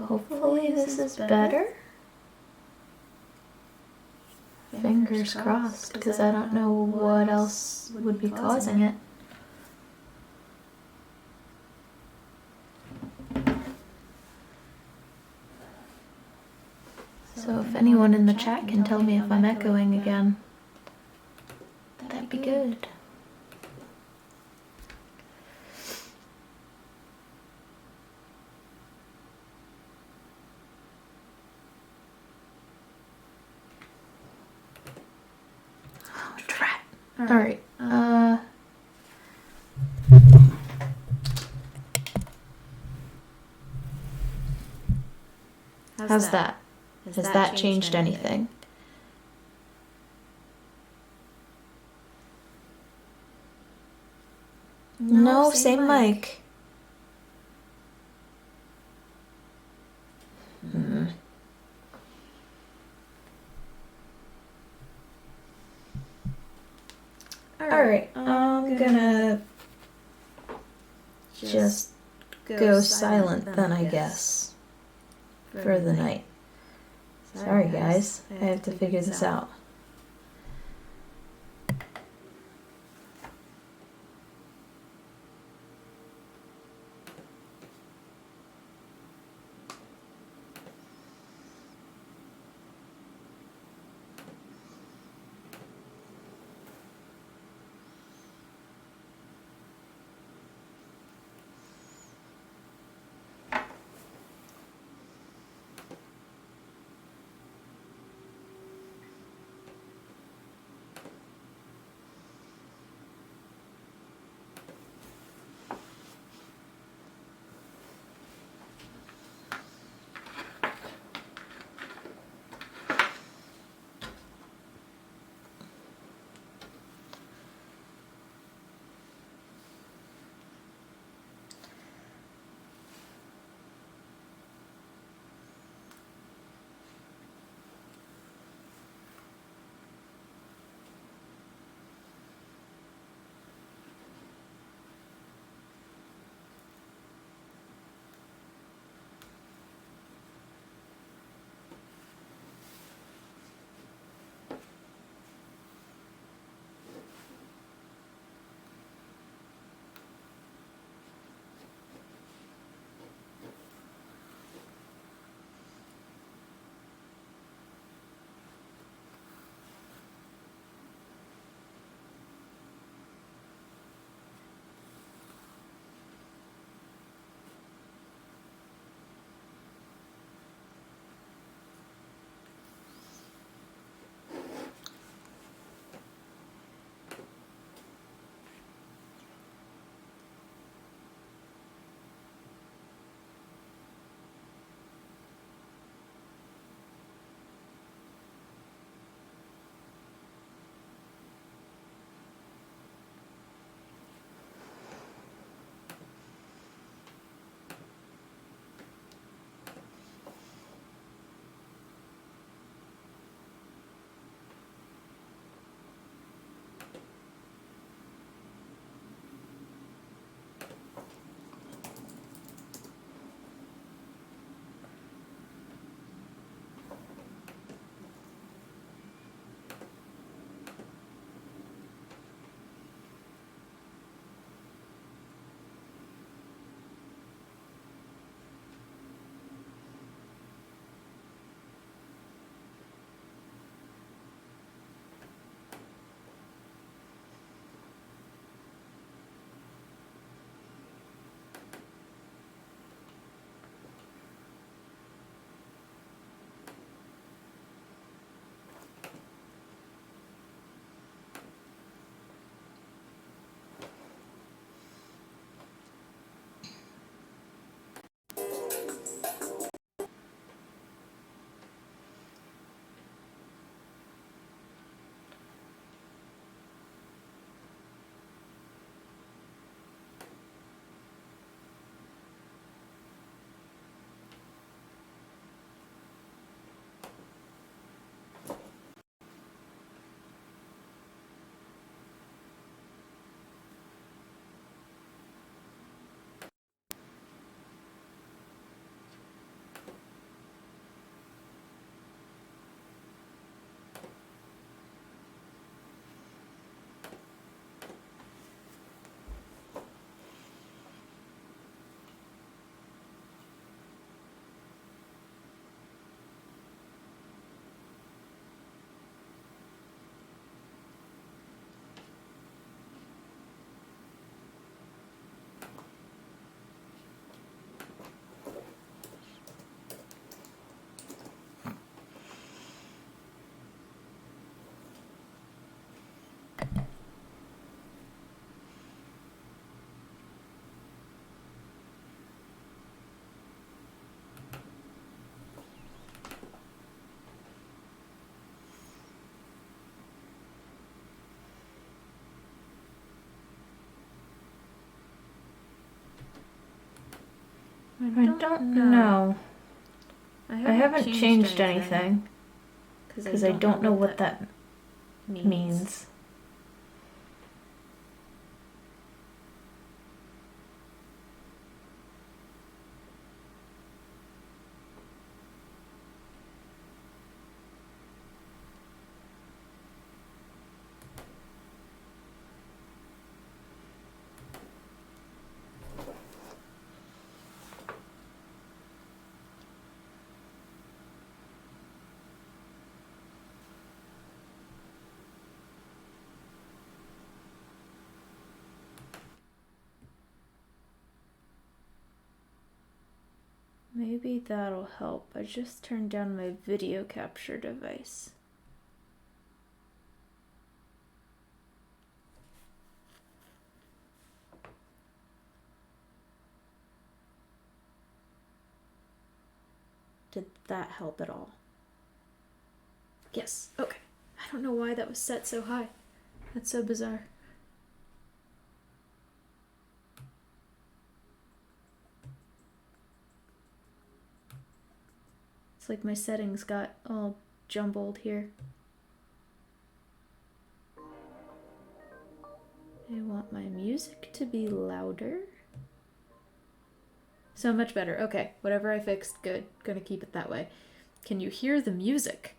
Hopefully this is better. Fingers crossed, because I don't know what else would be causing it. So if anyone in the chat can tell me if I'm echoing again, that'd be good. Oh, drat. Alright, how's that? Has that changed anything? No, same mic. Alright, I'm gonna just go silent then, I guess, for the night. Sorry guys, I have to figure this out. I don't know. I haven't changed anything. Because I don't know what that means. Maybe that'll help. I just turned down my video capture device. Did that help at all? Yes, okay. I don't know why that was set so high. That's so bizarre. It's like my settings got all jumbled here. I want my music to be louder. So much better. Okay, whatever I fixed, good. Gonna keep it that way. Can you hear the music?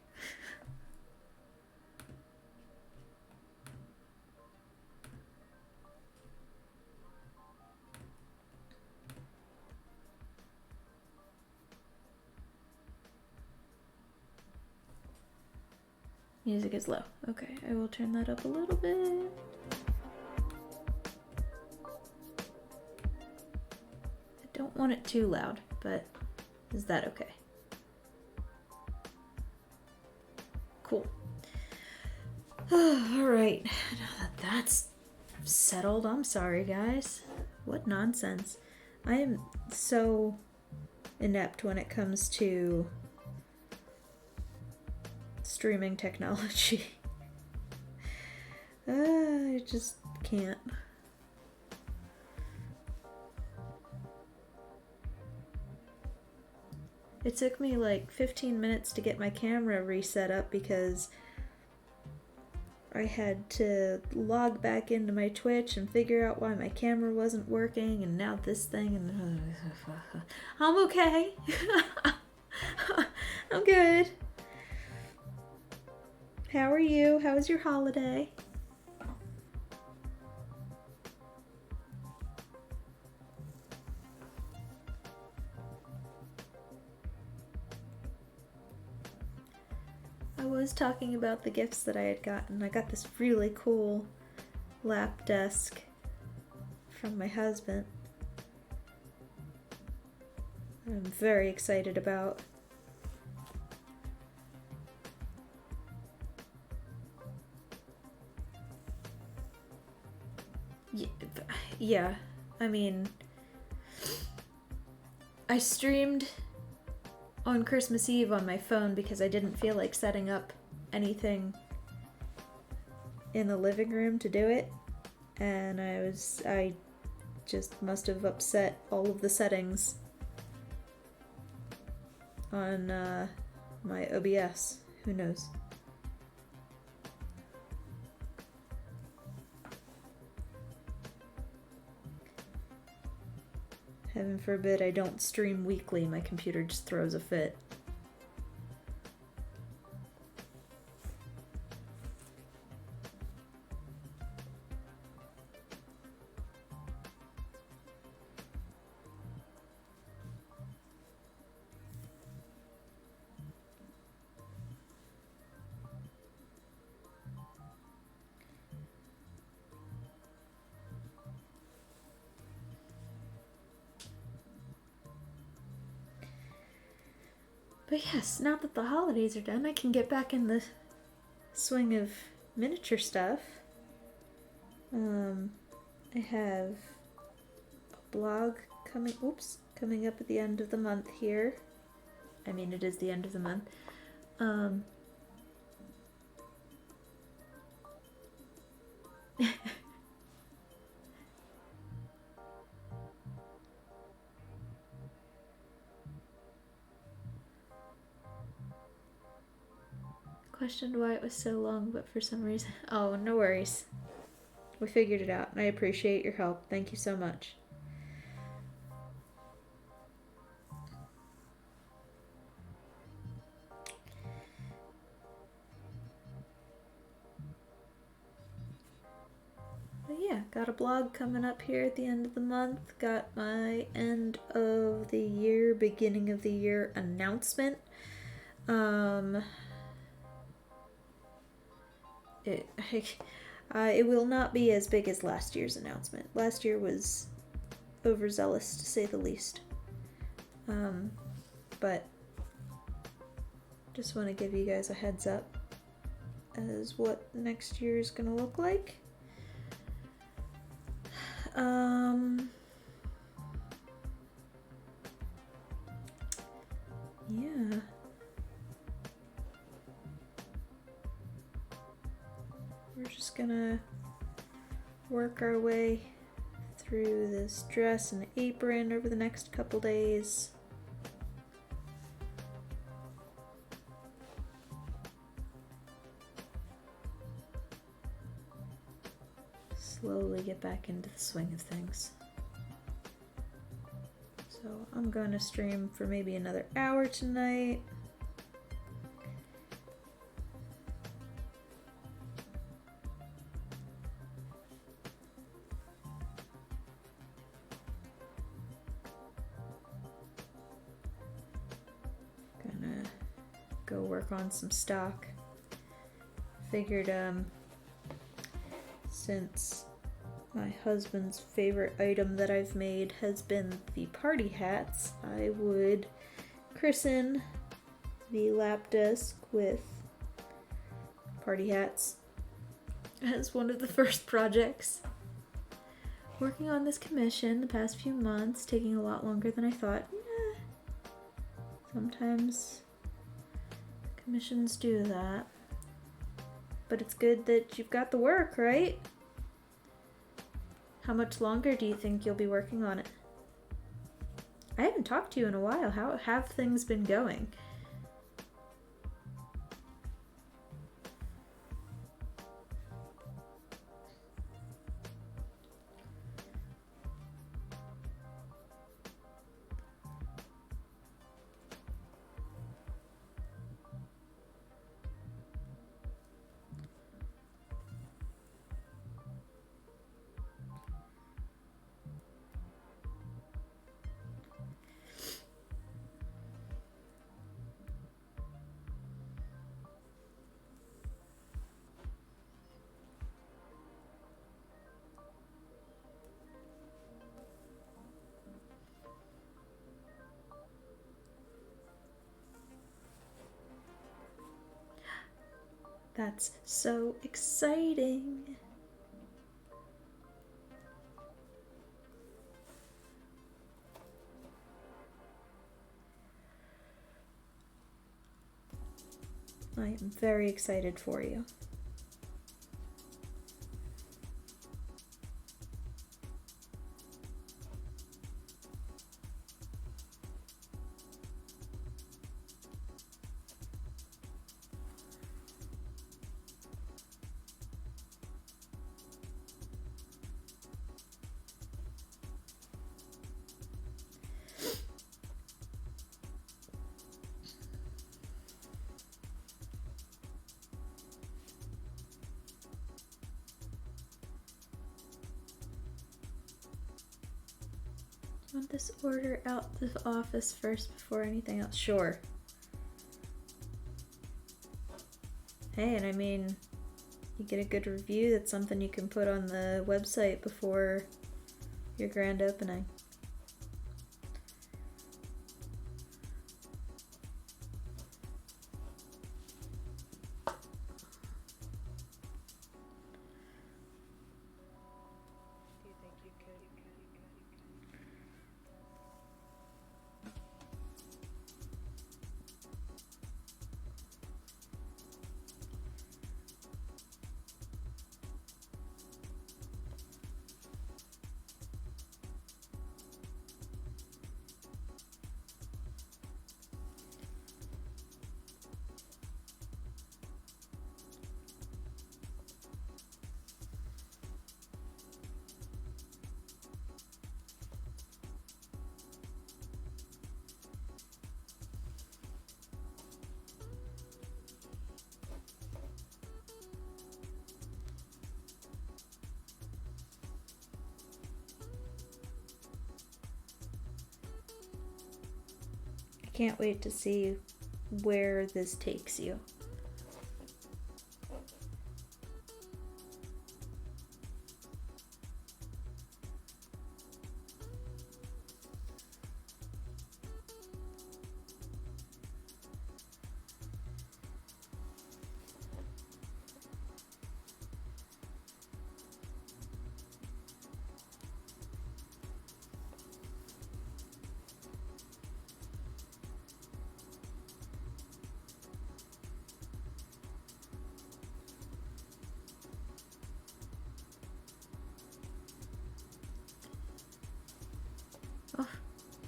Music is low. Okay, I will turn that up a little bit. I don't want it too loud, but is that okay? Cool. All right, now that that's settled, I'm sorry guys. What nonsense. I am so inept when it comes to streaming technology. I just can't. It took me like 15 minutes to get my camera reset up because I had to log back into my Twitch and figure out why my camera wasn't working, and now this thing, and I'm okay. I'm good. How are you? How was your holiday? I was talking about the gifts that I had gotten. I got this really cool lap desk from my husband. I'm very excited about. Yeah, I mean, I streamed on Christmas Eve on my phone because I didn't feel like setting up anything in the living room to do it, and I just must have upset all of the settings on my OBS. Who knows? Heaven forbid I don't stream weekly, my computer just throws a fit. But yes, now that the holidays are done, I can get back in the swing of miniature stuff. I have a blog coming up at the end of the month here. I mean, it is the end of the month. Questioned why it was so long, but for some reason... Oh, no worries. We figured it out, and I appreciate your help. Thank you so much. But yeah, got a blog coming up here at the end of the month. Got my end of the year, beginning of the year announcement. It will not be as big as last year's announcement. Last year was overzealous, to say the least. But just want to give you guys a heads up as what next year is going to look like. Yeah. We're just gonna work our way through this dress and apron over the next couple days. Slowly get back into the swing of things. So I'm going to stream for maybe another hour tonight. Gonna go work on some stock. Figured since my husband's favorite item that I've made has been the party hats, I would christen the lap desk with party hats as one of the first projects. Working on this commission the past few months, taking a lot longer than I thought. Sometimes commissions do that. But it's good that you've got the work, right? How much longer do you think you'll be working on it? I haven't talked to you in a while. How have things been going? That's so exciting. I am very excited for you. Want this order out the office first before anything else? Sure. Hey, and I mean, you get a good review, that's something you can put on the website before your grand opening. Can't wait to see where this takes you. Oh,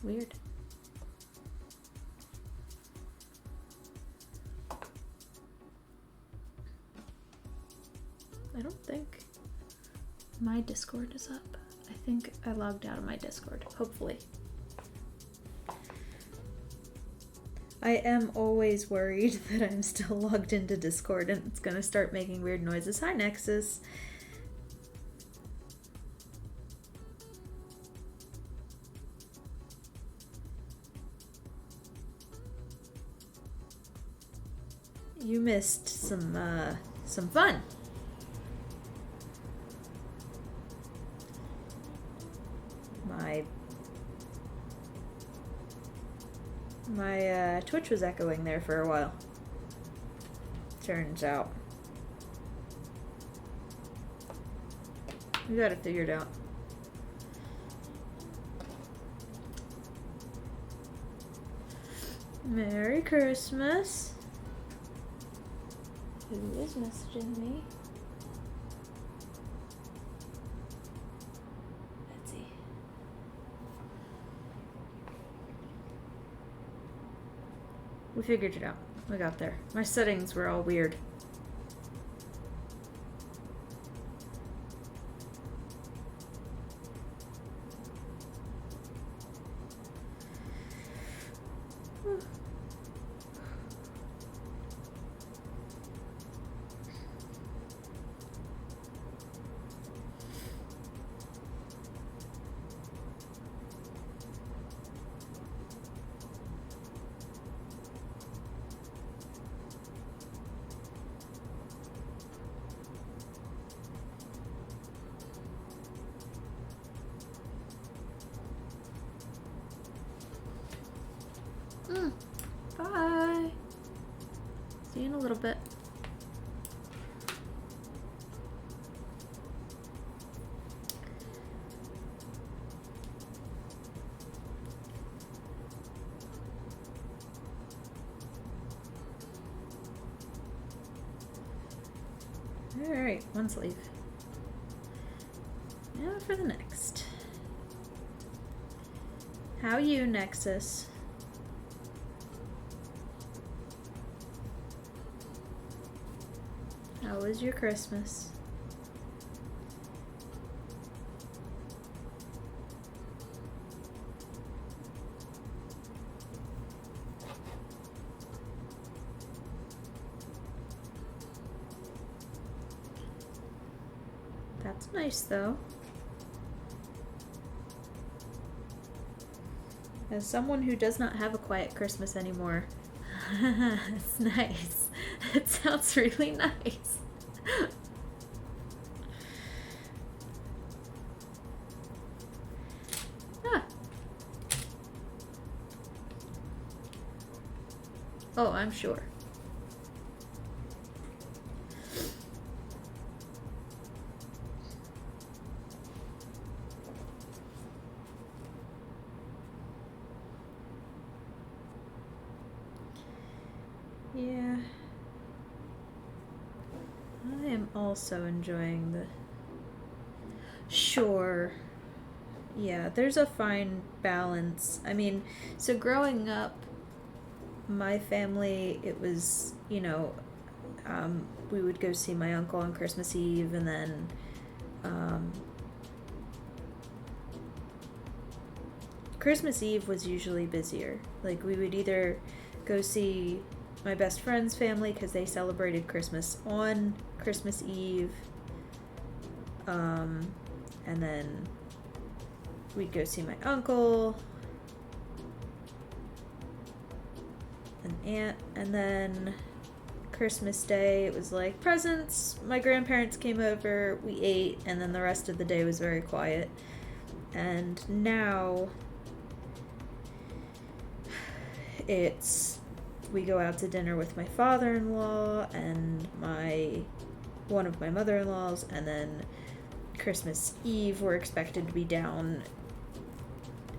weird. I don't think my Discord is up. I think I logged out of my Discord, hopefully. I am always worried that I'm still logged into Discord and it's gonna start making weird noises. Hi, Nexus. You missed some fun. My Twitch was echoing there for a while. Turns out. We got it figured out. Merry Christmas. Who is messaging me? Let's see. We figured it out. We got there. My settings were all weird. Bye. See you in a little bit. Alright, one sleeve. Now for the next. How you, Nexus? How was your Christmas? That's nice, though. As someone who does not have a quiet Christmas anymore, it's nice. It sounds really nice. Ah. Oh, I'm sure. Yeah. I am also enjoying the... Sure. Yeah, there's a fine balance. I mean, so growing up, my family, it was, you know, we would go see my uncle on Christmas Eve, and then Christmas Eve was usually busier. Like, we would either go see my best friend's family because they celebrated Christmas on Christmas Eve, and then we'd go see my uncle, an aunt, and then Christmas Day, it was like presents. My grandparents came over, we ate, and then the rest of the day was very quiet. And now we go out to dinner with my father-in-law and one of my mother-in-laws, and then Christmas Eve we're expected to be down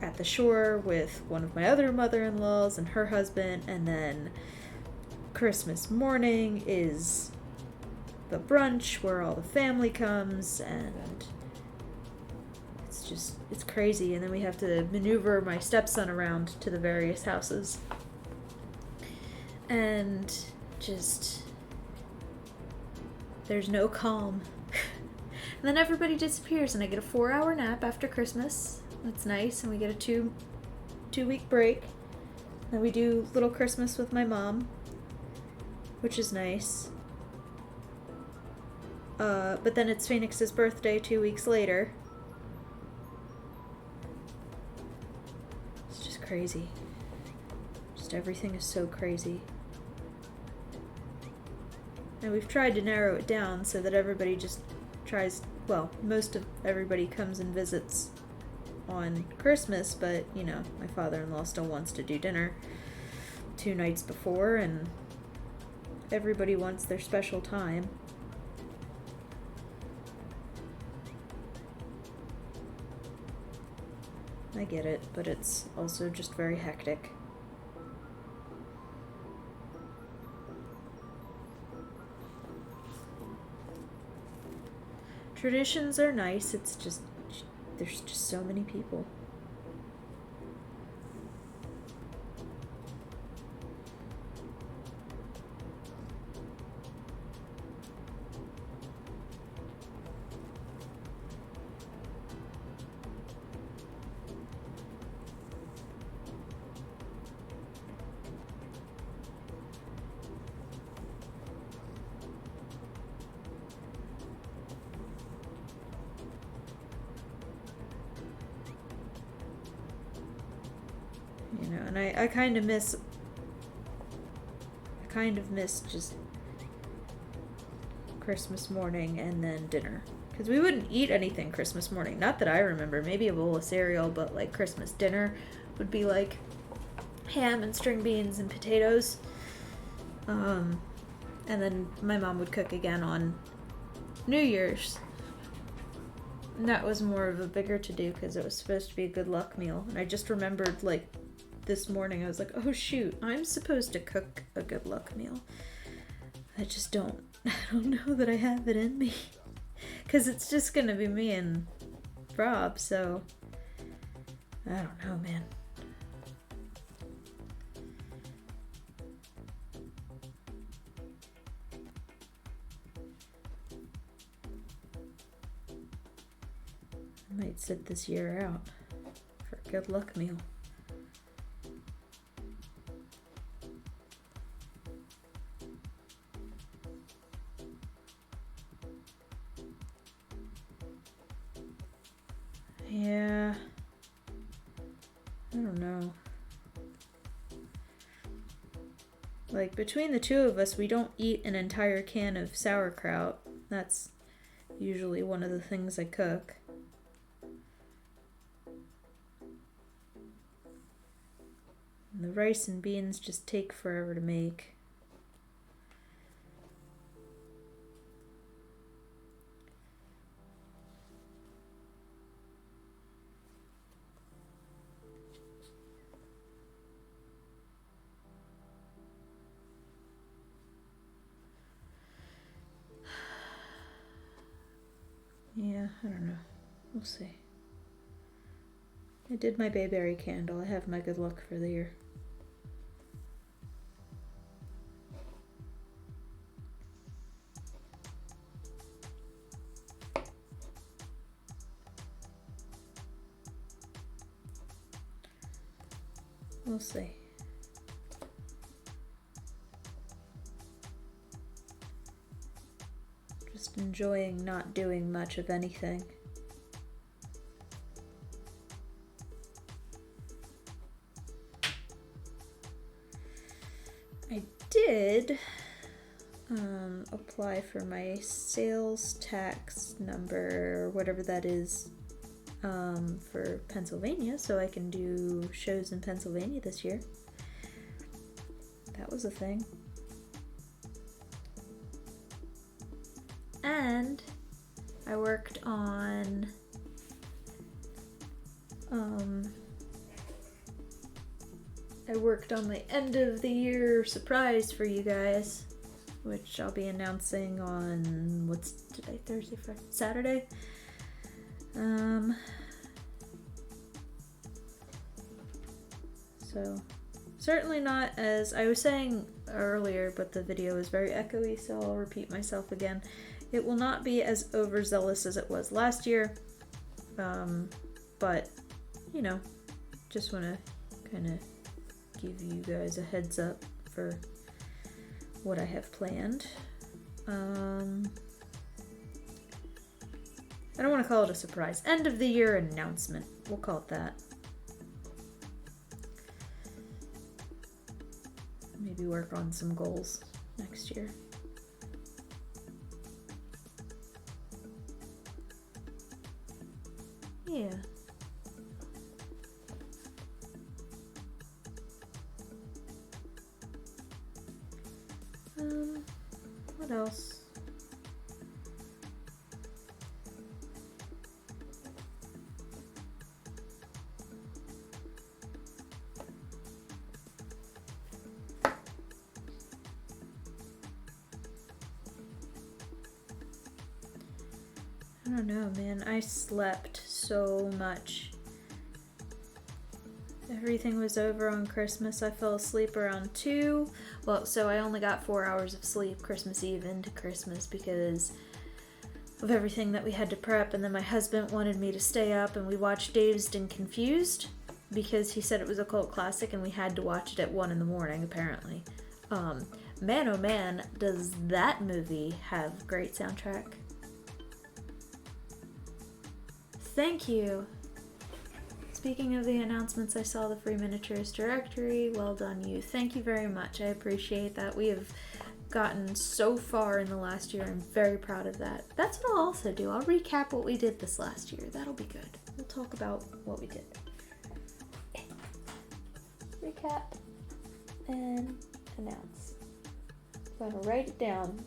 at the shore with one of my other mother-in-laws and her husband, and then Christmas morning is the brunch where all the family comes, and it's crazy. And then we have to maneuver my stepson around to the various houses, and just there's no calm. And then everybody disappears, and I get a 4-hour nap after Christmas. That's nice, and we get a two-week break. Then we do little Christmas with my mom, which is nice. But then it's Phoenix's birthday 2 weeks later. It's just crazy. Just everything is so crazy. And we've tried to narrow it down so that everybody just most of everybody comes and visits on Christmas, but, my father-in-law still wants to do dinner 2 nights before, and everybody wants their special time. I get it, but it's also just very hectic. Traditions are nice, it's just, there's just so many people. And I kind of miss just Christmas morning and then dinner. Because we wouldn't eat anything Christmas morning. Not that I remember. Maybe a bowl of cereal, but like Christmas dinner would be like ham and string beans and potatoes. And then my mom would cook again on New Year's. And that was more of a bigger to-do because it was supposed to be a good luck meal. And I just remembered, like, this morning I was like, oh shoot, I'm supposed to cook a good luck meal. I don't know that I have it in me. Because it's just going to be me and Rob, so I don't know, man. I might sit this year out for a good luck meal. Yeah, I don't know. Like, between the two of us, we don't eat an entire can of sauerkraut. That's usually one of the things I cook. And the rice and beans just take forever to make. Yeah, I don't know. We'll see. I did my bayberry candle. I have my good luck for the year. We'll see. Just enjoying not doing much of anything. I did apply for my sales tax number, or whatever that is, for Pennsylvania, so I can do shows in Pennsylvania this year. That was a thing. And I worked on my end of the year surprise for you guys, which I'll be announcing on, what's today, Thursday, Friday, Saturday. So certainly not, as I was saying earlier, but the video is very echoey, so I'll repeat myself again. It will not be as overzealous as it was last year, but, you know, just want to kind of give you guys a heads up for what I have planned. I don't want to call it a surprise. End of the year announcement. We'll call it that. Maybe work on some goals next year. Yeah. What else? I don't know, man. I slept so much. Everything was over on Christmas. I fell asleep around 2. Well, so I only got 4 hours of sleep Christmas Eve into Christmas because of everything that we had to prep. And then my husband wanted me to stay up, and we watched Dazed and Confused because he said it was a cult classic and we had to watch it at 1 in the morning, apparently. Man, oh man, does that movie have great soundtrack. Thank you. Speaking of the announcements, I saw the Free Miniatures directory. Well done, you. Thank you very much. I appreciate that. We have gotten so far in the last year. I'm very proud of that. That's what I'll also do. I'll recap what we did this last year. That'll be good. We'll talk about what we did. Recap and announce. So I'm gonna write it down.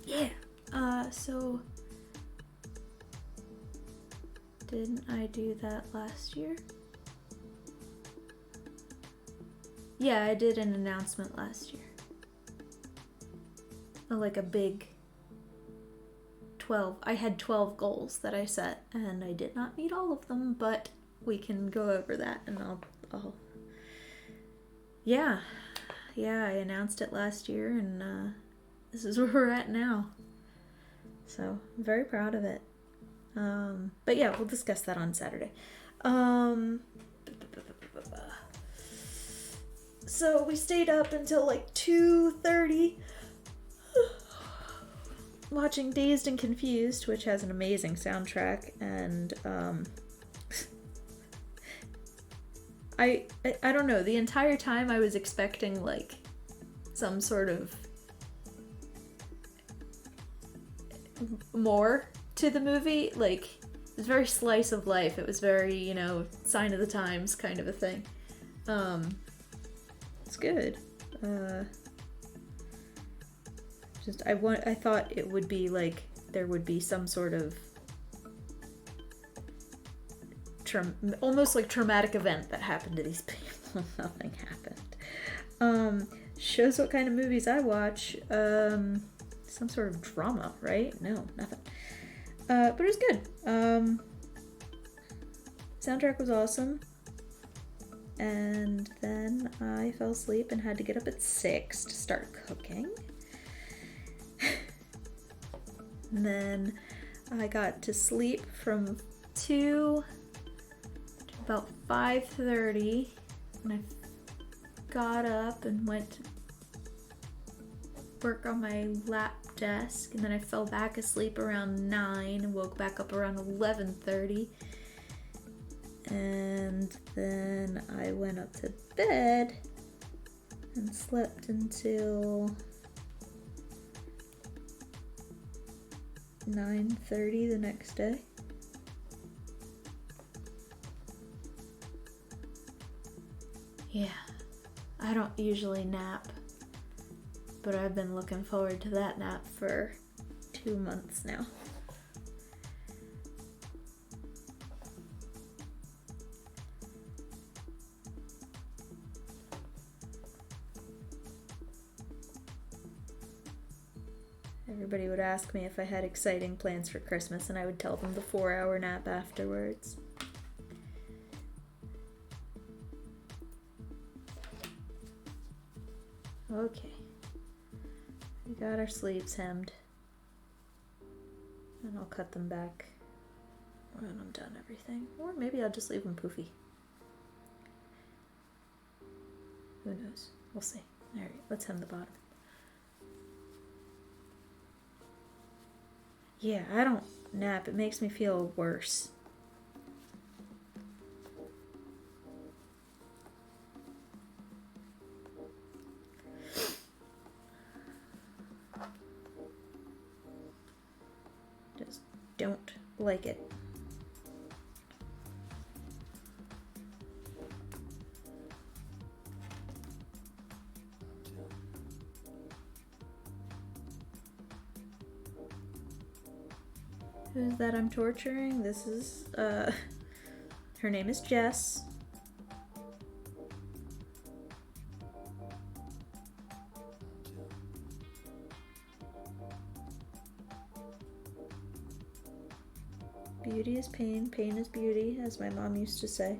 Yeah. So didn't I do that last year? Yeah, I did an announcement last year. Like a big 12. I had 12 goals that I set, and I did not meet all of them, but we can go over that, and I'll Yeah, I announced it last year, and this is where we're at now. So, I'm very proud of it. But yeah, we'll discuss that on Saturday. So we stayed up until like 2:30 watching Dazed and Confused, which has an amazing soundtrack, and I don't know, the entire time I was expecting like some sort of more to the movie. Like, it was very slice of life. It was very, you know, sign of the times kind of a thing. It's good. I thought it would be like there would be some sort of almost like traumatic event that happened to these people. Nothing happened. Shows what kind of movies I watch. Some sort of drama, right? No, nothing. But it was good. Soundtrack was awesome. And then I fell asleep and had to get up at 6 to start cooking. And then I got to sleep from 2 to about 5:30. And I got up and went to work on my lap desk, and then I fell back asleep around 9 and woke back up around 11:30. And then I went up to bed and slept until 9:30 the next day. Yeah, I don't usually nap, but I've been looking forward to that nap for 2 months now. Everybody would ask me if I had exciting plans for Christmas, and I would tell them the 4-hour nap afterwards. Okay, we got our sleeves hemmed, and I'll cut them back when I'm done everything, or maybe I'll just leave them poofy. Who knows? We'll see. All right, let's hem the bottom. Yeah, I don't nap. It makes me feel worse. Just don't like it. Who's that I'm torturing? This is, her name is Jess. Beauty is pain, pain is beauty, as my mom used to say.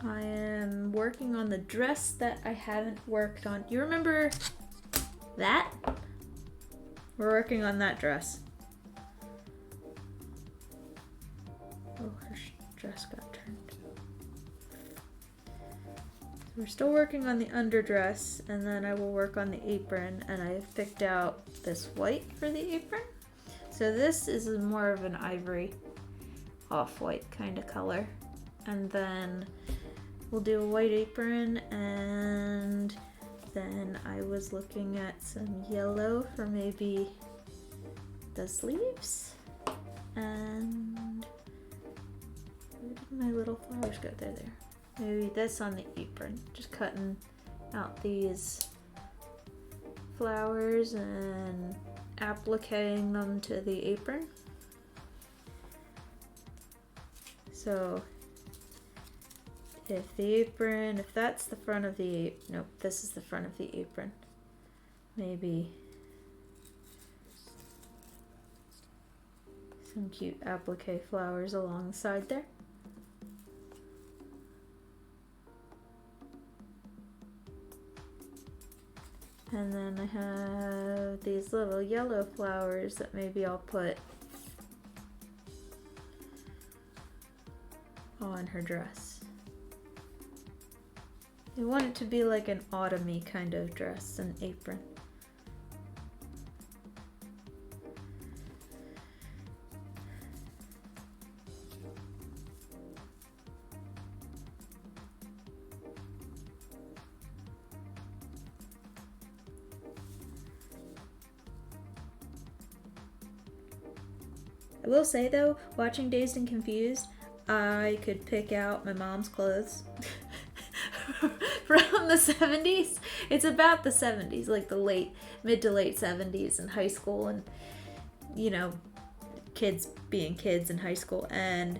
I am working on the dress that I haven't worked on. You remember that? We're working on that dress. Oh, her dress got turned. So we're still working on the underdress, and then I will work on the apron, and I've picked out this white for the apron. So this is more of an ivory off-white kind of color. And then we'll do a white apron, and then I was looking at some yellow for maybe the sleeves. And where did my little flowers go? There. Maybe this on the apron. Just cutting out these flowers and appliquing them to the apron. So if that's the front of the apron, nope, this is the front of the apron. Maybe some cute applique flowers along the side there. And then I have these little yellow flowers that maybe I'll put on her dress. I want it to be like an autumny kind of dress and apron. I will say though, watching Dazed and Confused, I could pick out my mom's clothes. From the 70s. It's about the 70s, like the mid to late 70s in high school, and you know, kids being kids in high school, and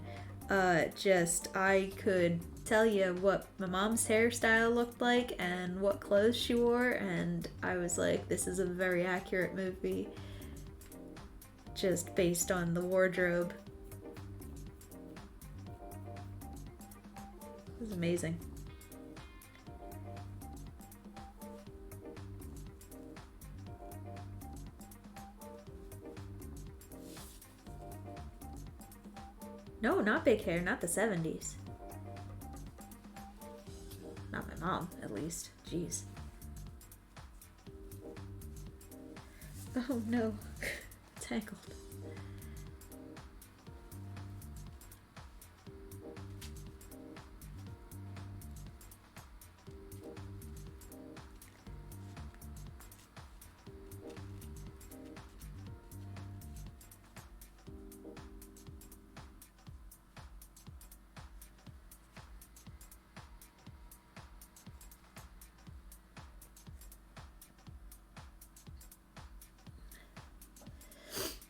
I could tell you what my mom's hairstyle looked like and what clothes she wore, and I was like, this is a very accurate movie just based on the wardrobe. It was amazing. No, not big hair, not the 70s. Not my mom, at least. Jeez. Oh no. Tangled.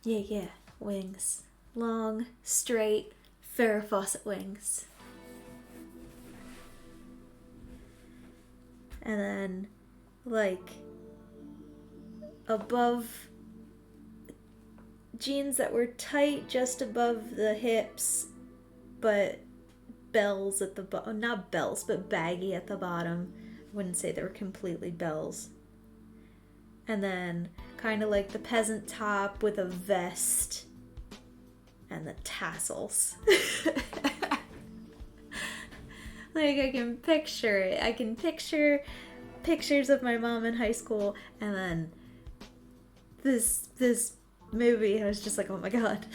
Yeah. Wings. Long, straight, Farrah Fawcett wings. And then, like, above, jeans that were tight just above the hips, but bells at the bottom. Not bells, but baggy at the bottom. I wouldn't say they were completely bells. And then kind of like the peasant top with a vest and the tassels. Like, I can picture it. I can picture pictures of my mom in high school, and then this movie, I was just like, oh my god.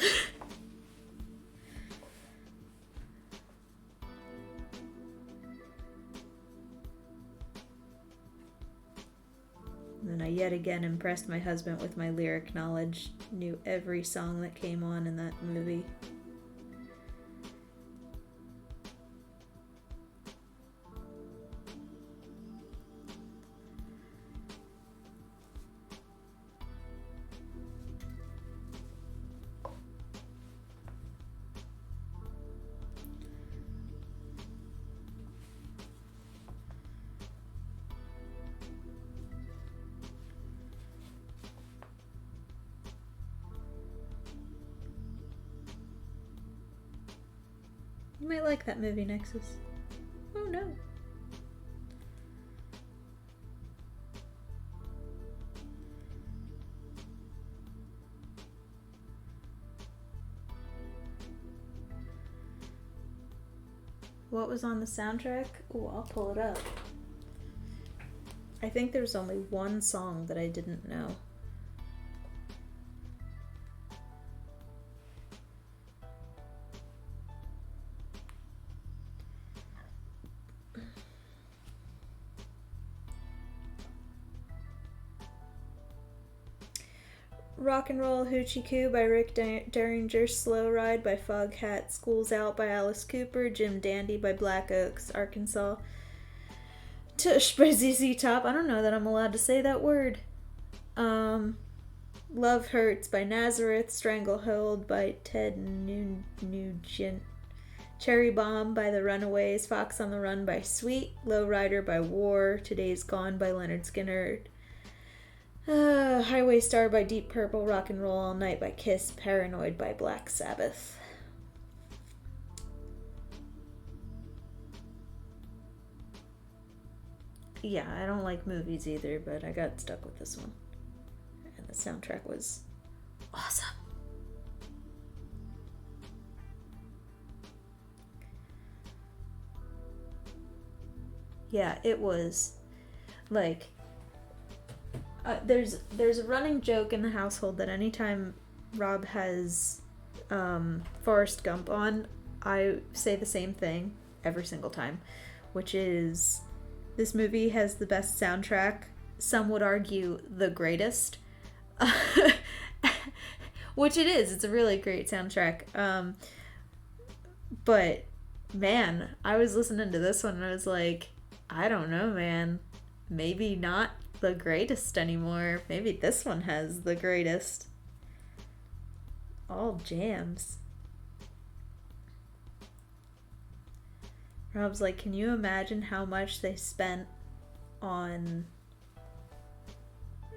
And I yet again impressed my husband with my lyric knowledge. Knew every song that came on in that movie. You might like that movie, Nexus. Oh no. What was on the soundtrack? Oh, I'll pull it up. I think there's only one song that I didn't know. Rock and Roll Hoochie Coo by Rick Derringer, Slow Ride by Foghat, School's Out by Alice Cooper, Jim Dandy by Black Oaks, Arkansas, Tush by ZZ Top. I don't know that I'm allowed to say that word. Love Hurts by Nazareth, Stranglehold by Ted Nugent, Cherry Bomb by The Runaways, Fox on the Run by Sweet, Lowrider by War, Today's Gone by Leonard Skinner, Highway Star by Deep Purple, Rock and Roll All Night by Kiss, Paranoid by Black Sabbath. Yeah, I don't like movies either, but I got stuck with this one. And the soundtrack was awesome. Yeah, it was like... there's a running joke in the household that anytime Rob has Forrest Gump on, I say the same thing every single time, which is, this movie has the best soundtrack. Some would argue the greatest, which it is. It's a really great soundtrack. But man, I was listening to this one and I was like, I don't know, man. Maybe not the greatest anymore. Maybe this one has the greatest. All jams. Rob's like, can you imagine how much they spent on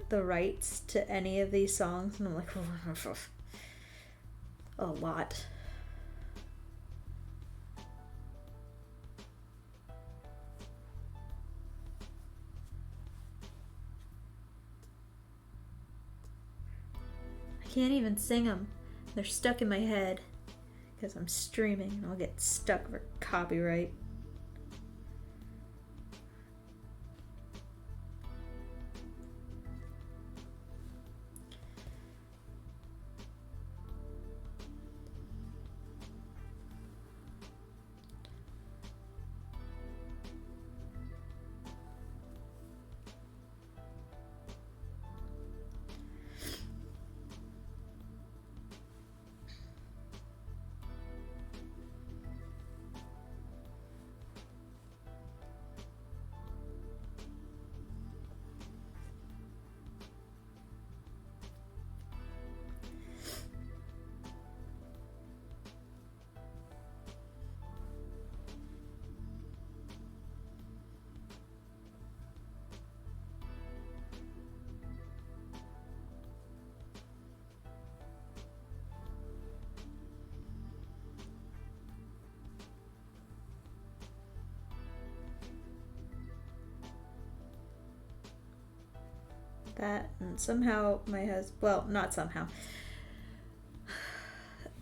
the rights to any of these songs? And I'm like, a lot. I can't even sing them. They're stuck in my head. because I'm streaming and I'll get stuck for copyright. That, and somehow my husband, well, not somehow.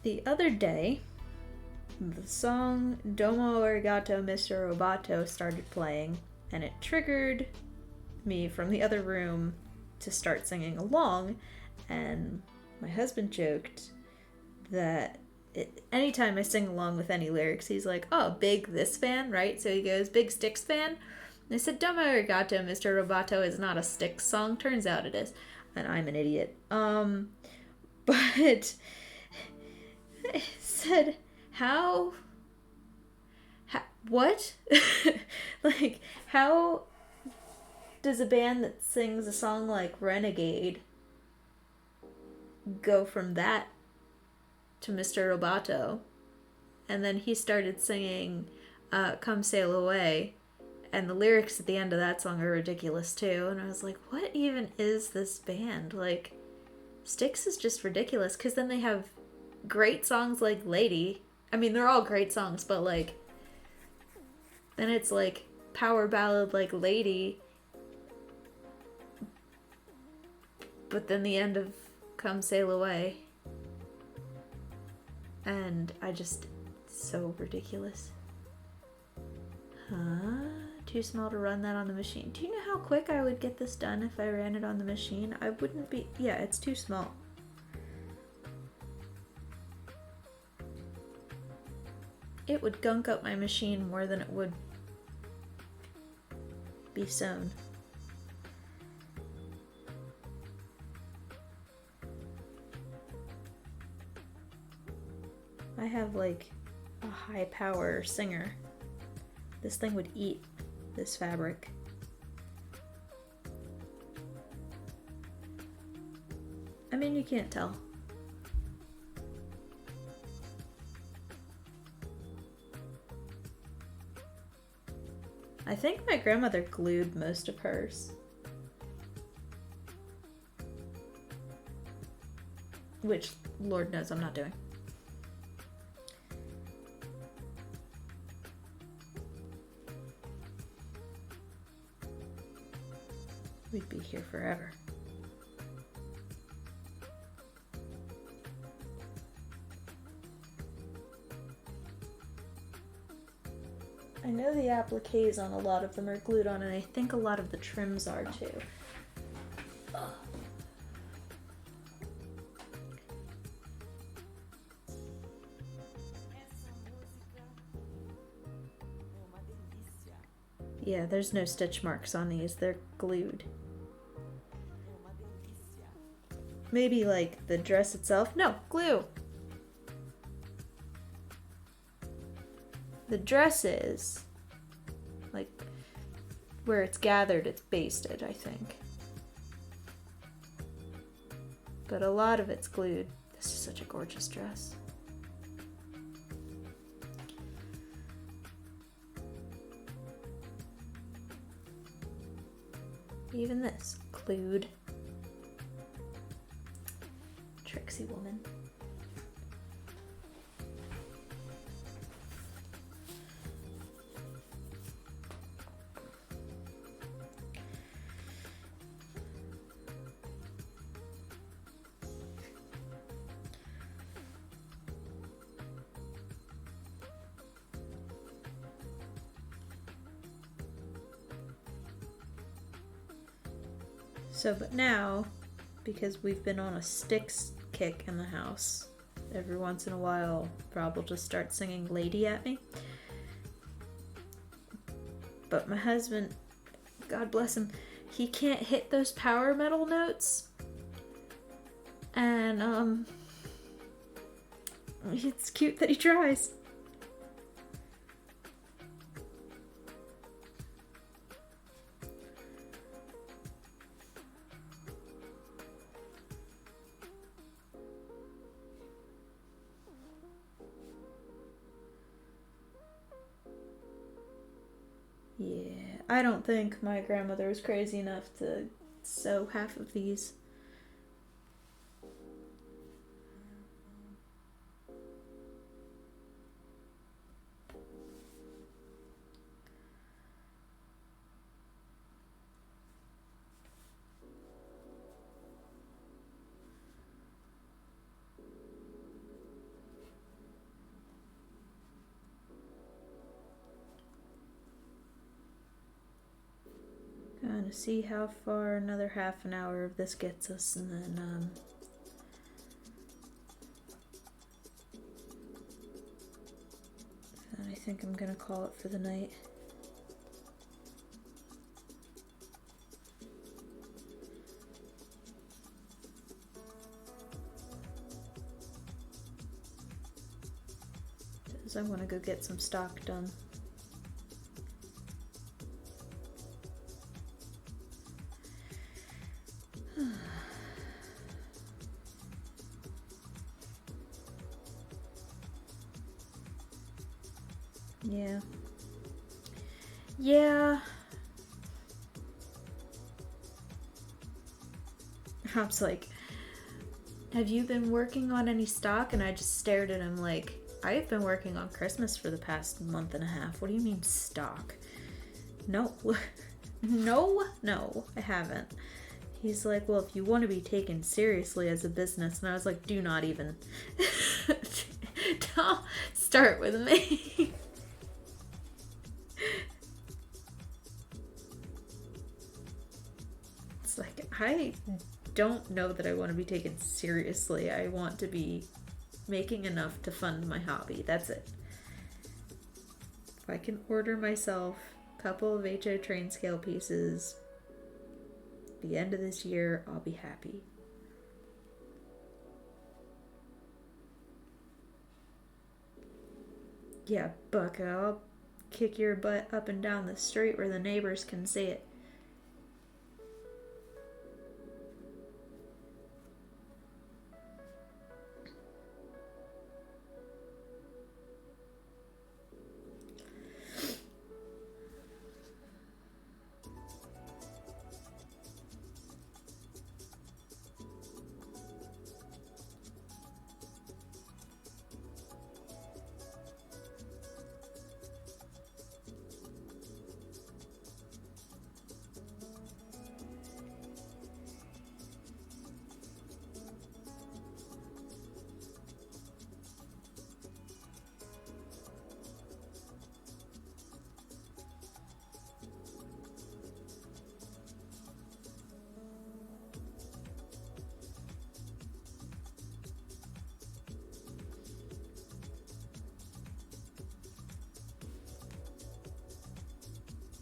The other day, the song Domo Arigato Mr. Roboto started playing, and it triggered me from the other room to start singing along, and my husband joked that anytime I sing along with any lyrics, he's like, oh, big this fan, right? So he goes, big Styx fan? And I said, Domo Arigato, Mr. Roboto is not a Styx song. Turns out it is. And I'm an idiot. But I said, what? Like, how does a band that sings a song like Renegade go from that to Mr. Roboto? And then he started singing Come Sail Away. And the lyrics at the end of that song are ridiculous too. And I was like, what even is this band? Like, Styx is just ridiculous. Because then they have great songs like Lady. I mean, they're all great songs, but like, then it's like power ballad like Lady. But then the end of Come Sail Away. And so ridiculous. Huh? Too small to run that on the machine. Do you know how quick I would get this done if I ran it on the machine? I wouldn't be... Yeah, it's too small. It would gunk up my machine more than it would be sewn. I have like a high power singer. This thing would eat this fabric. I mean, you can't tell. I think my grandmother glued most of hers. Which, Lord knows, I'm not doing. We'd be here forever. I know the appliques on a lot of them are glued on, and I think a lot of the trims are too. Ugh. Yeah, there's no stitch marks on these, they're glued. Maybe like the dress itself? No, glue. The dress is like where it's gathered, it's basted, I think. But a lot of it's glued. This is such a gorgeous dress. Even this, glued. Trixie woman. But now, because we've been on a sticks kick in the house, every once in a while, Rob will just start singing Lady at me. But my husband, God bless him, he can't hit those power metal notes. And, it's cute that he tries. Yeah, I don't think my grandmother was crazy enough to sew half of these. Gonna see how far another half an hour of this gets us, and then I think I'm gonna call it for the night. Because I want to go get some stock done. Yeah. Yeah. Rob's like, have you been working on any stock? And I just stared at him like, I've been working on Christmas for the past month and a half. What do you mean stock? No. No, I haven't. He's like, well, if you want to be taken seriously as a business. And I was like, do not even. Don't start with me. It's like, I don't know that I want to be taken seriously. I want to be making enough to fund my hobby. That's it. If I can order myself a couple of HO train scale pieces at the end of this year, I'll be happy. Yeah, Buck, I'll kick your butt up and down the street where the neighbors can see it.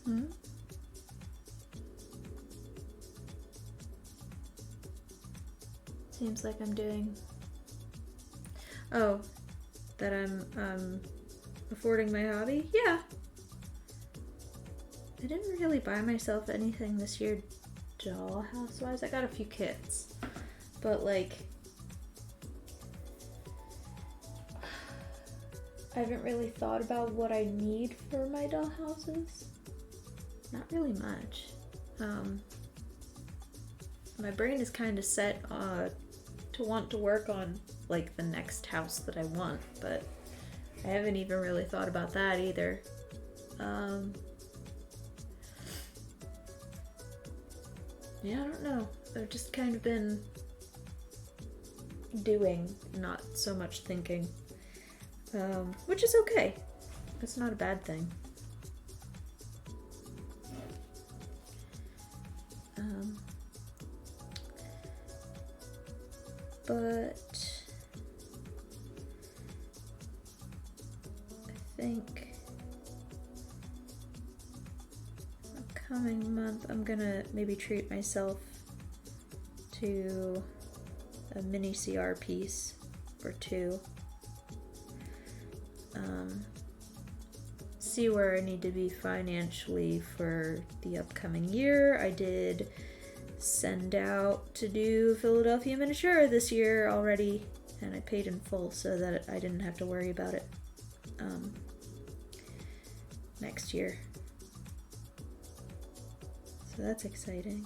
Hmm? Seems like I'm doing... Oh, that I'm affording my hobby? Yeah. I didn't really buy myself anything this year dollhouse-wise. I got a few kits. But, like... I haven't really thought about what I need for my dollhouses. Not really much. My brain is kind of set to want to work on like the next house that I want, but I haven't even really thought about that either. Yeah, I don't know. I've just kind of been doing, not so much thinking, which is okay. It's not a bad thing. But I think coming month I'm gonna maybe treat myself to a mini CR piece or two. See where I need to be financially for the upcoming year. I did send out to do Philadelphia Miniature this year already, and I paid in full so that I didn't have to worry about it next year. So that's exciting.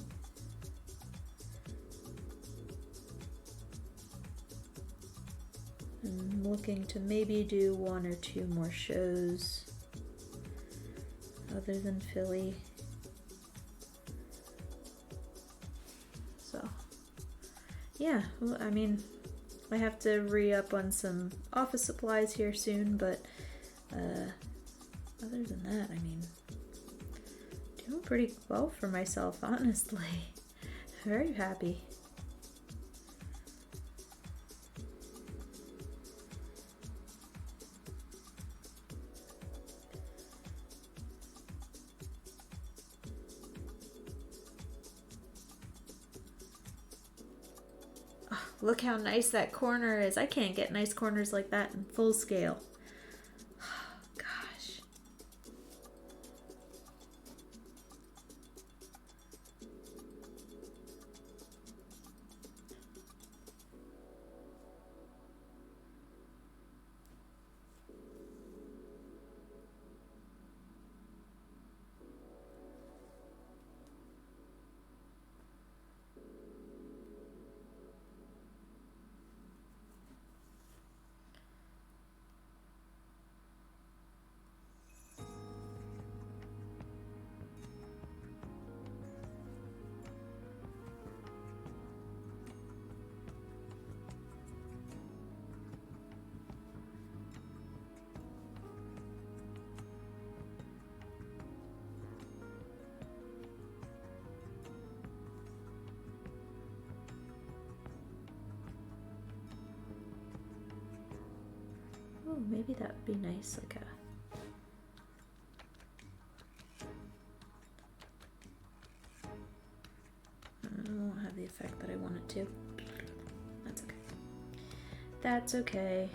I'm looking to maybe do 1 or 2 more shows other than Philly. So, yeah, well, I mean, I have to re-up on some office supplies here soon, but other than that, I mean, doing pretty well for myself, honestly. Very happy. Look how nice that corner is. I can't get nice corners like that in full scale. Gosh. Oh, maybe that would be nice, like a... It won't have the effect that I want it to. That's okay. That's okay.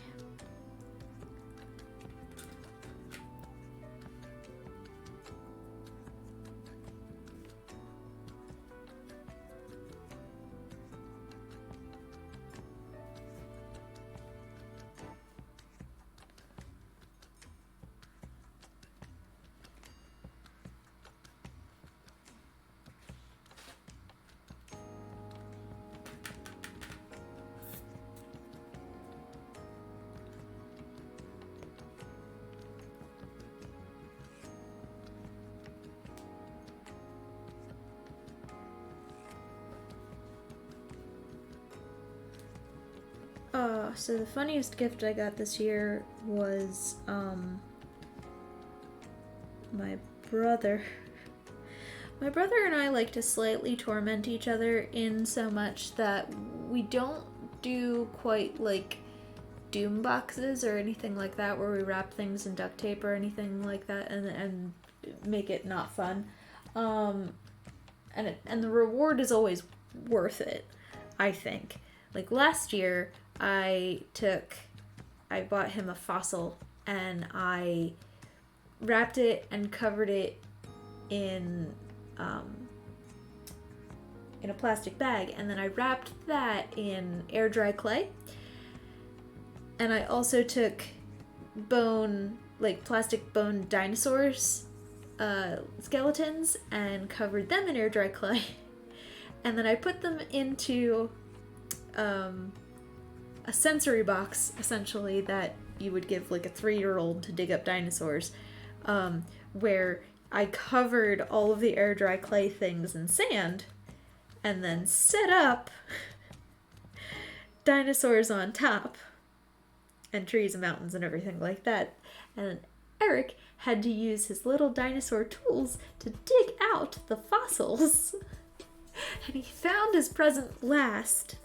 So the funniest gift I got this year was, my brother. My brother and I like to slightly torment each other in so much that we don't do quite like doom boxes or anything like that where we wrap things in duct tape or anything like that and make it not fun. And the reward is always worth it, I think. Like last year, I bought him a fossil and I wrapped it and covered it in a plastic bag, and then I wrapped that in air dry clay. And I also took plastic bone dinosaurs skeletons and covered them in air dry clay. And then I put them into a sensory box, essentially, that you would give like a 3-year-old to dig up dinosaurs, where I covered all of the air dry clay things in sand and then set up dinosaurs on top and trees and mountains and everything like that. And Eric had to use his little dinosaur tools to dig out the fossils. And he found his present last.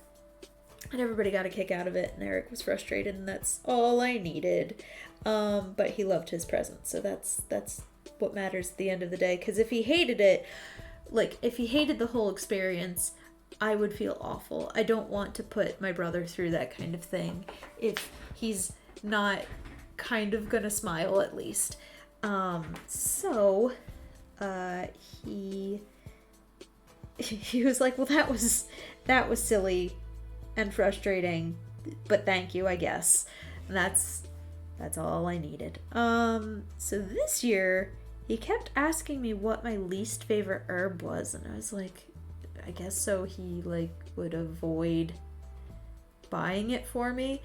And everybody got a kick out of it, and Eric was frustrated, and that's all I needed. But he loved his present, so that's what matters at the end of the day. Because if he hated it, like, if he hated the whole experience, I would feel awful. I don't want to put my brother through that kind of thing if he's not kind of gonna smile at least. So he was like, well, that was silly and frustrating, but thank you, I guess. And that's all I needed. So this year he kept asking me what my least favorite herb was, and I was like, I guess so he like would avoid buying it for me.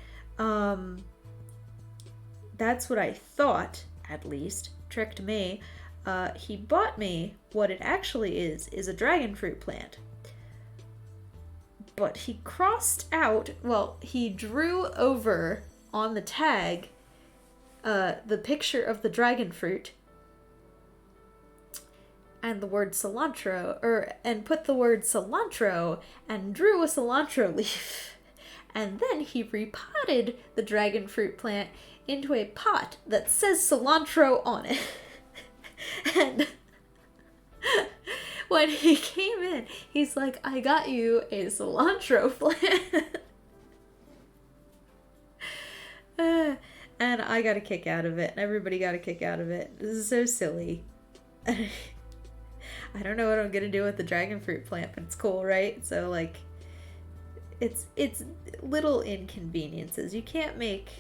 That's what I thought, at least. Tricked me. He bought me what it actually is a dragon fruit plant. But he crossed out, well, he drew over on the tag the picture of the dragon fruit and the word cilantro, and put the word cilantro and drew a cilantro leaf. And then he repotted the dragon fruit plant into a pot that says cilantro on it. And when he came in, he's like, I got you a cilantro plant. And I got a kick out of it, and everybody got a kick out of it. This is so silly. I don't know what I'm gonna do with the dragon fruit plant, but it's cool, right? So, like, it's little inconveniences. You can't make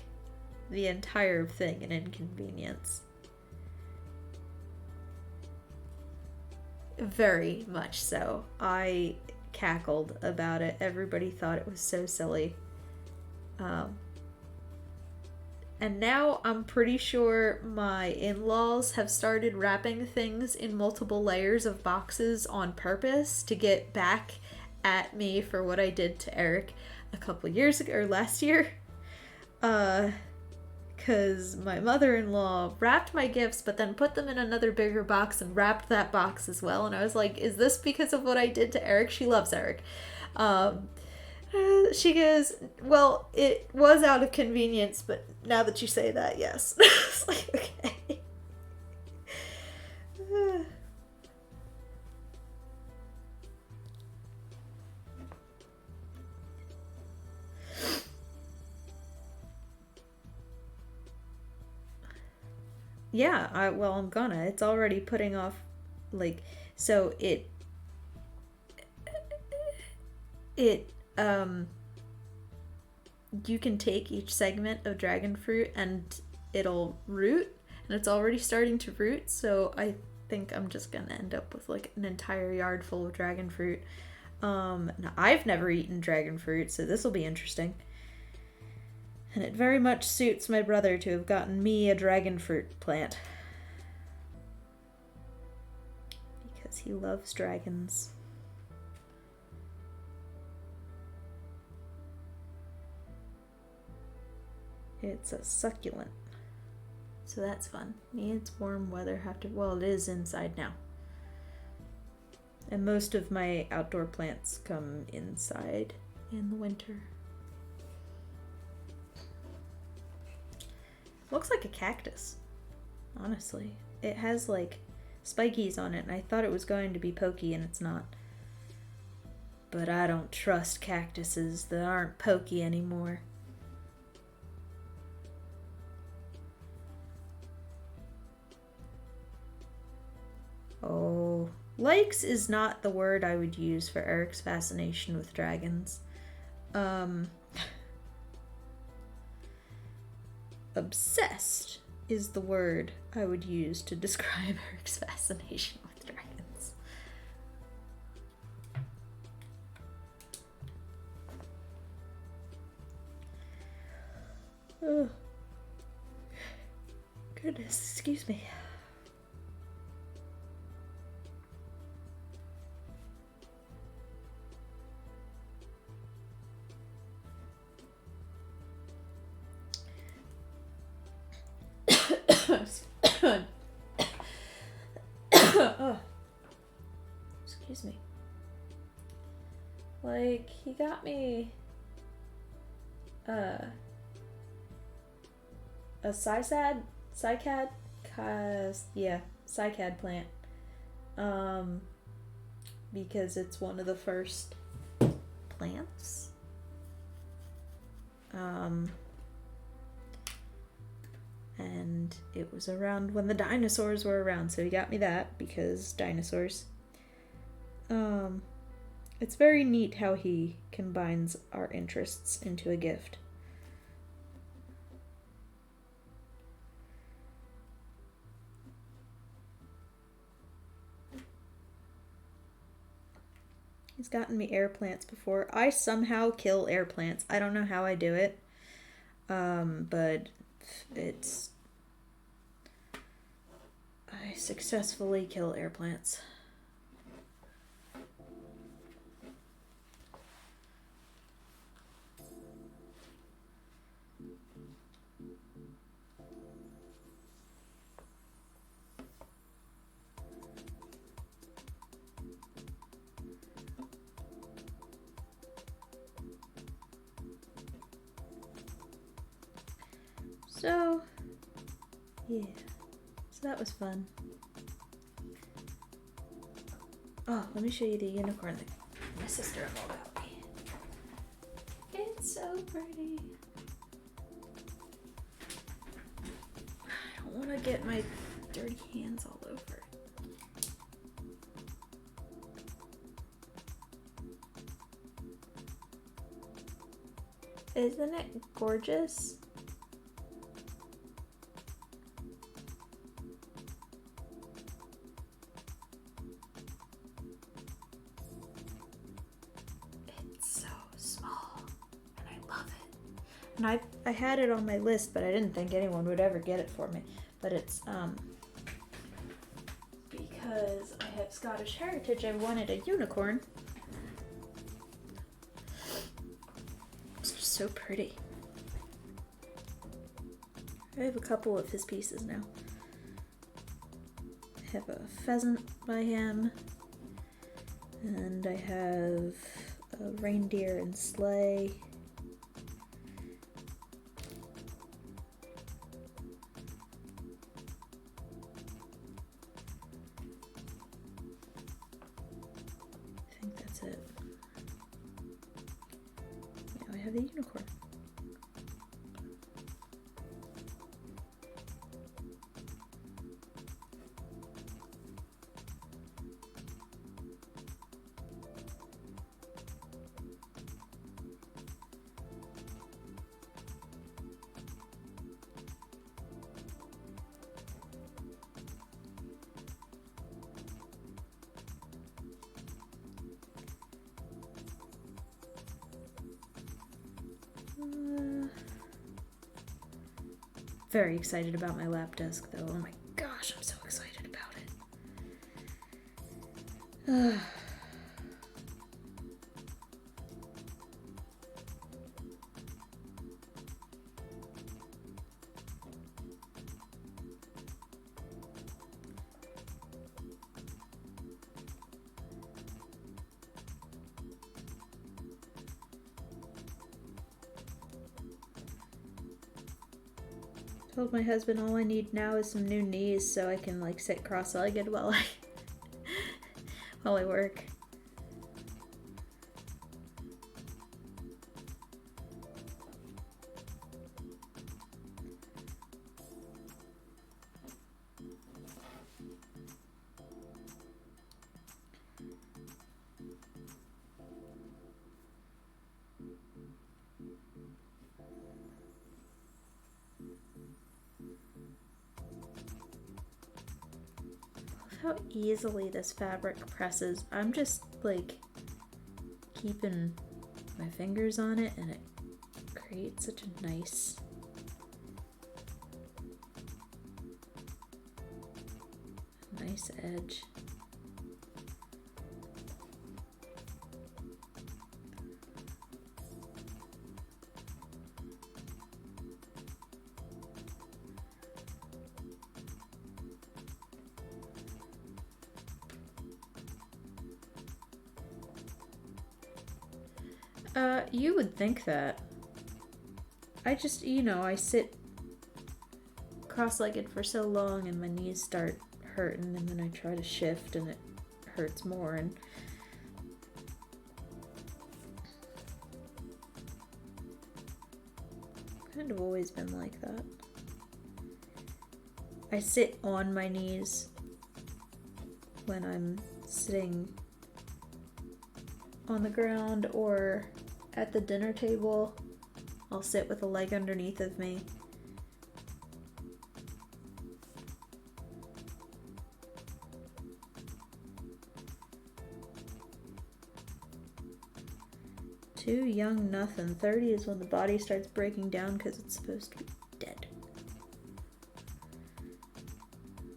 the entire thing an inconvenience. Very much so. I cackled about it. Everybody thought it was so silly. And now I'm pretty sure my in-laws have started wrapping things in multiple layers of boxes on purpose to get back at me for what I did to Eric a couple years ago, or last year. Because my mother-in-law wrapped my gifts, but then put them in another bigger box and wrapped that box as well. And I was like, is this because of what I did to Eric? She loves Eric. She goes, well, it was out of convenience, but now that you say that, yes. It's like, okay. Yeah, I'm gonna. It's already putting off, like, so it, you can take each segment of dragon fruit and it'll root, and it's already starting to root, so I think I'm just gonna end up with, like, an entire yard full of dragon fruit. Now, I've never eaten dragon fruit, so this will be interesting. And it very much suits my brother to have gotten me a dragon fruit plant. Because he loves dragons. It's a succulent. So that's fun. Needs warm weather. Well, it is inside now. And most of my outdoor plants come inside in the winter. Looks like a cactus, honestly. It has, like, spikies on it, and I thought it was going to be pokey, and it's not. But I don't trust cactuses that aren't pokey anymore. Oh, likes is not the word I would use for Eric's fascination with dragons. Obsessed is the word I would use to describe Eric's fascination with dragons. Oh, goodness, excuse me. Oh. Excuse me. Like, he got me a cycad, cycad plant. Because it's one of the first plants. And it was around when the dinosaurs were around, so he got me that because dinosaurs. It's very neat how he combines our interests into a gift. He's gotten me air plants before. I somehow kill air plants. I don't know how I do it. But I successfully kill air plants. So, yeah. So that was fun. Oh, let me show you the unicorn that my sister-in-law got me. It's so pretty. I don't want to get my dirty hands all over it. Isn't it gorgeous? And I had it on my list, but I didn't think anyone would ever get it for me. But it's, because I have Scottish heritage, I wanted a unicorn. It's just so pretty. I have a couple of his pieces now. I have a pheasant by him, and I have a reindeer and sleigh. The unicorn. Very excited about my lap desk, though. Oh my gosh, I'm so excited about it. Told my husband all I need now is some new knees so I can like sit cross-legged while I work. How easily this fabric presses. I'm just like keeping my fingers on it and it creates such a nice edge. You would think that. I just, you know, I sit cross-legged for so long and my knees start hurting, and then I try to shift and it hurts more, and kind of always been like that. I sit on my knees when I'm sitting on the ground or at the dinner table. I'll sit with a leg underneath of me. Too young, nothing. 30 is when the body starts breaking down because it's supposed to be dead.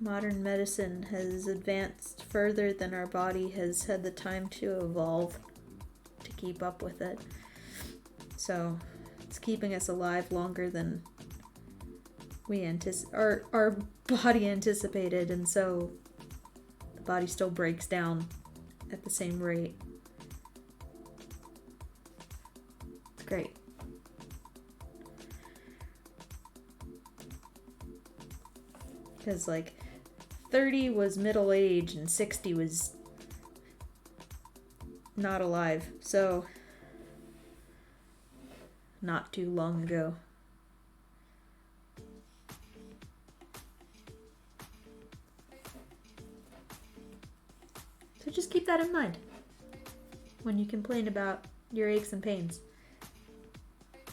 Modern medicine has advanced further than our body has had the time to evolve to keep up with it. So it's keeping us alive longer than our body anticipated, and so the body still breaks down at the same rate. It's great. Because, like, 30 was middle age and 60 was not alive. So, not too long ago. So just keep that in mind when you complain about your aches and pains.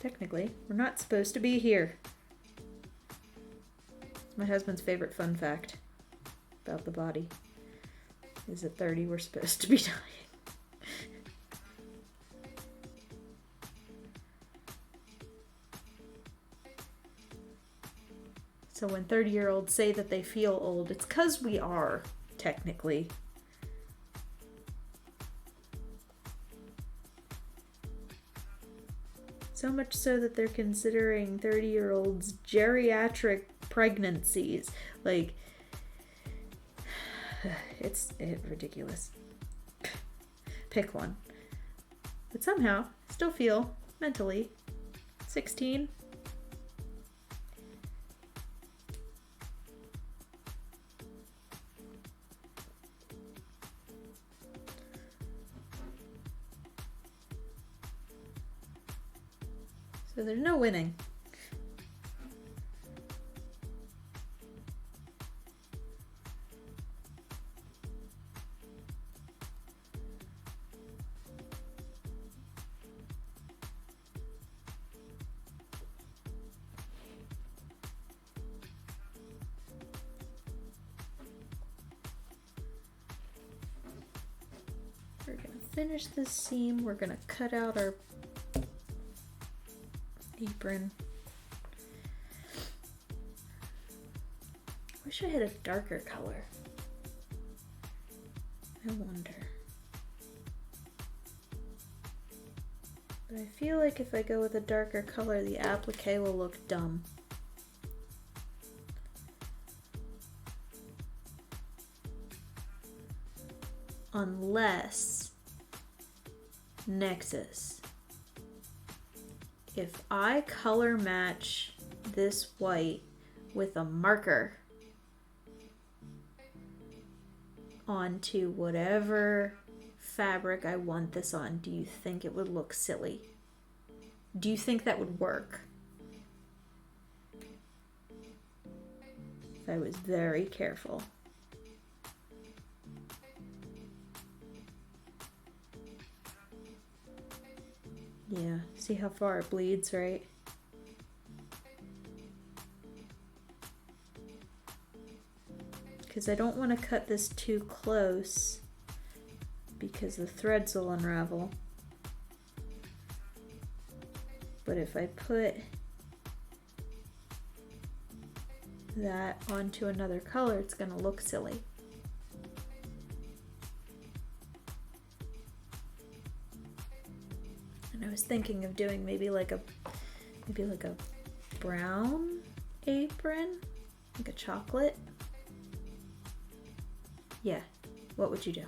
Technically, we're not supposed to be here. My husband's favorite fun fact about the body is at 30 we're supposed to be dying. So when 30-year-olds say that they feel old, it's 'cause we are, technically. So much so that they're considering 30-year-olds geriatric pregnancies. Like, it's ridiculous. Pick one. But somehow, still feel, mentally, 16. So there's no winning. We're gonna finish this seam. We're gonna cut out our apron. Wish I had a darker color. I wonder. But I feel like if I go with a darker color, the applique will look dumb. Unless Nexus. If I color match this white with a marker onto whatever fabric I want this on, do you think it would look silly? Do you think that would work? If I was very careful. Yeah, see how far it bleeds, right? Because I don't want to cut this too close because the threads will unravel. But if I put that onto another color, it's going to look silly. I was thinking of doing maybe like a brown apron, like a chocolate. Yeah, what would you do?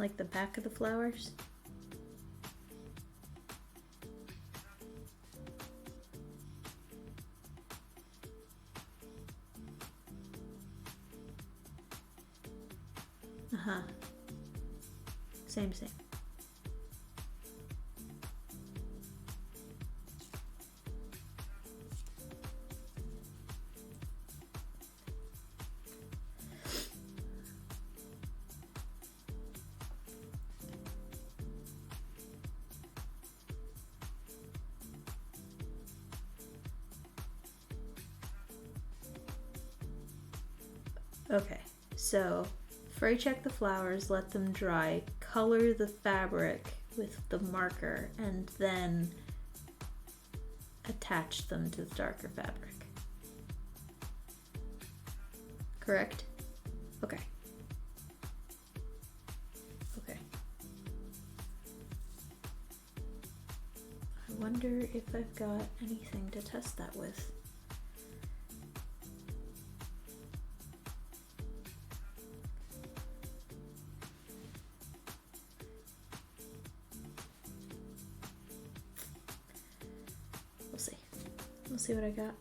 like the back of the flowers. Uh-huh. Same. Okay, so fray check the flowers, let them dry, color the fabric with the marker, and then attach them to the darker fabric. Correct? Okay. I wonder if I've got anything to test that with. We'll see what I got.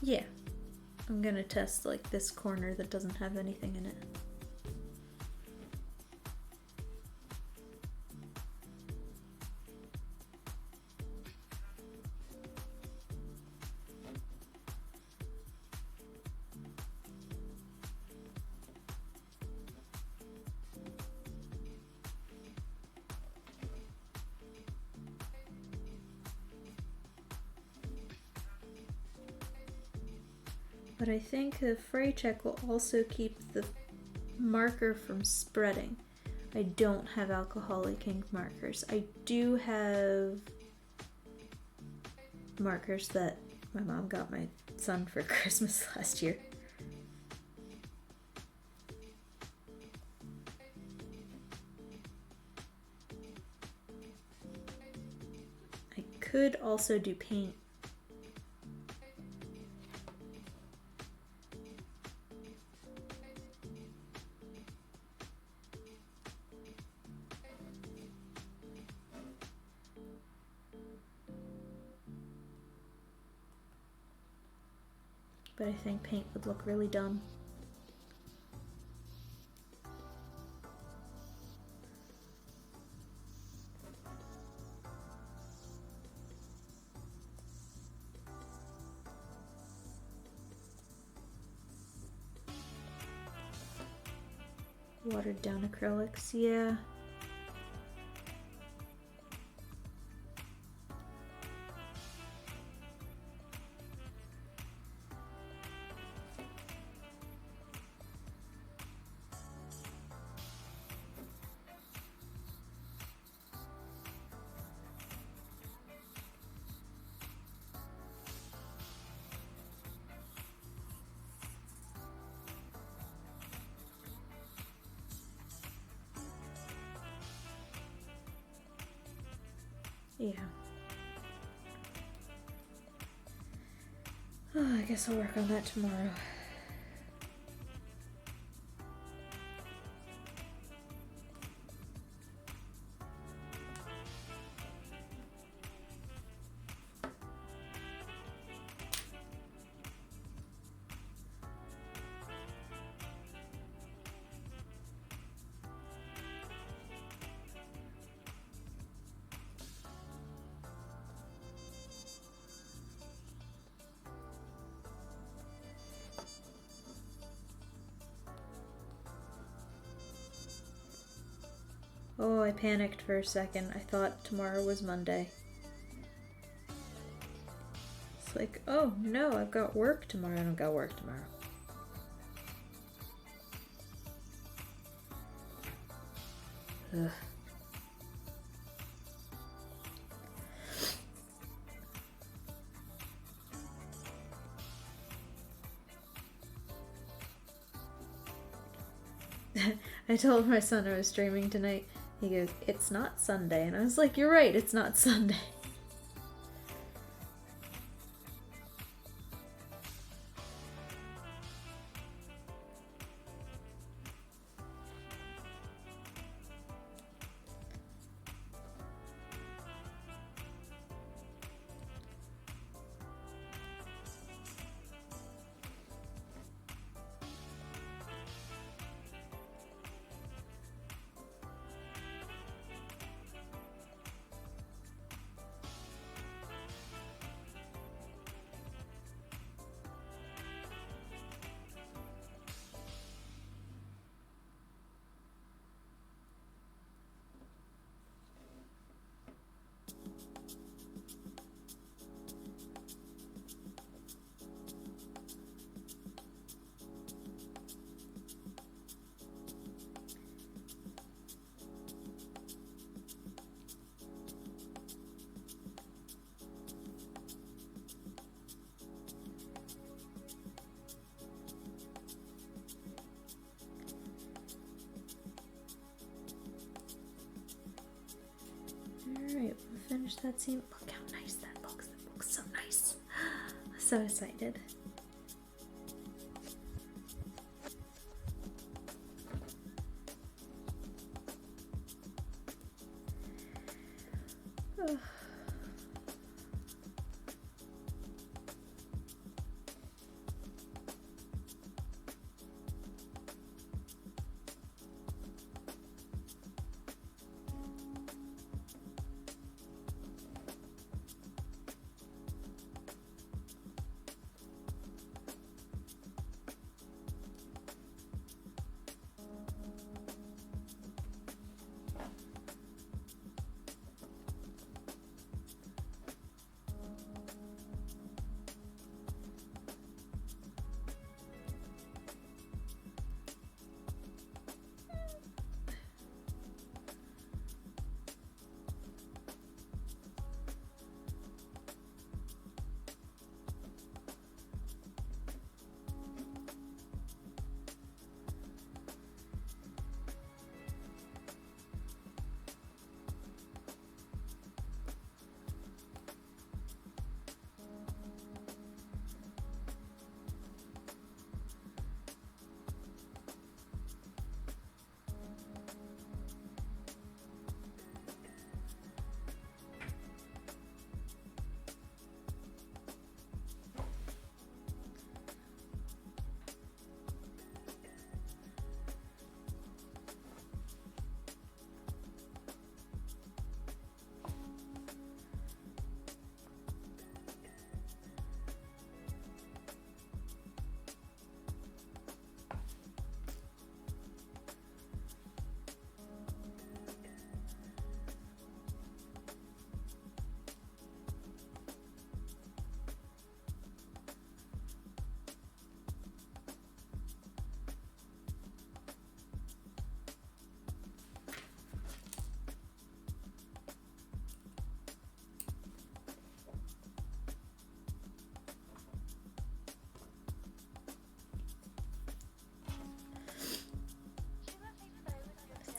Yeah, I'm gonna test like this corner that doesn't have anything in it. But I think the fray check will also keep the marker from spreading. I don't have alcoholic ink markers. I do have markers that my mom got my son for Christmas last year. I could also do paint. But I think paint would look really dumb. Watered down acrylics, yeah. Yeah. Oh, I guess I'll work on that tomorrow. Oh, I panicked for a second. I thought tomorrow was Monday. It's like, oh no, I've got work tomorrow. I don't got work tomorrow. Ugh. I told my son I was streaming tonight. He goes, "It's not Sunday." And I was like, "You're right, it's not Sunday." that seem, look how nice that looks. That looks so nice. So excited. Ugh.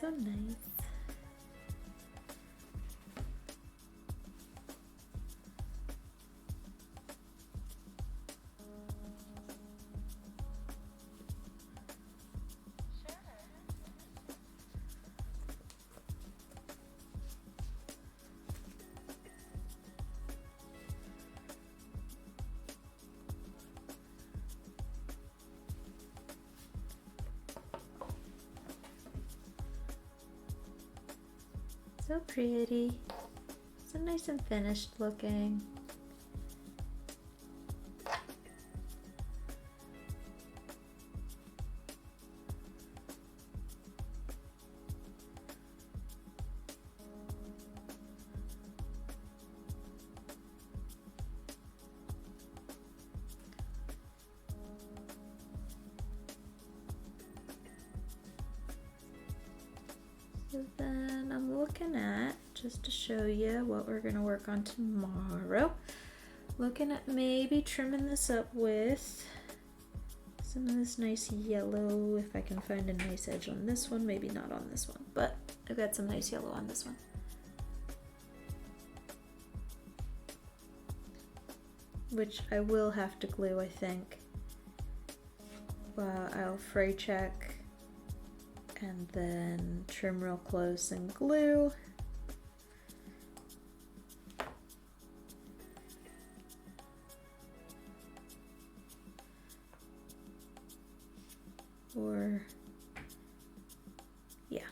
So nice. So pretty. So nice and finished looking. So then I'm looking at, just to show you what we're going to work on tomorrow, looking at maybe trimming this up with some of this nice yellow, if I can find a nice edge on this one, maybe not on this one, but I've got some nice yellow on this one. Which I will have to glue, I think. I'll fray check and then trim real close and glue. Or, yeah.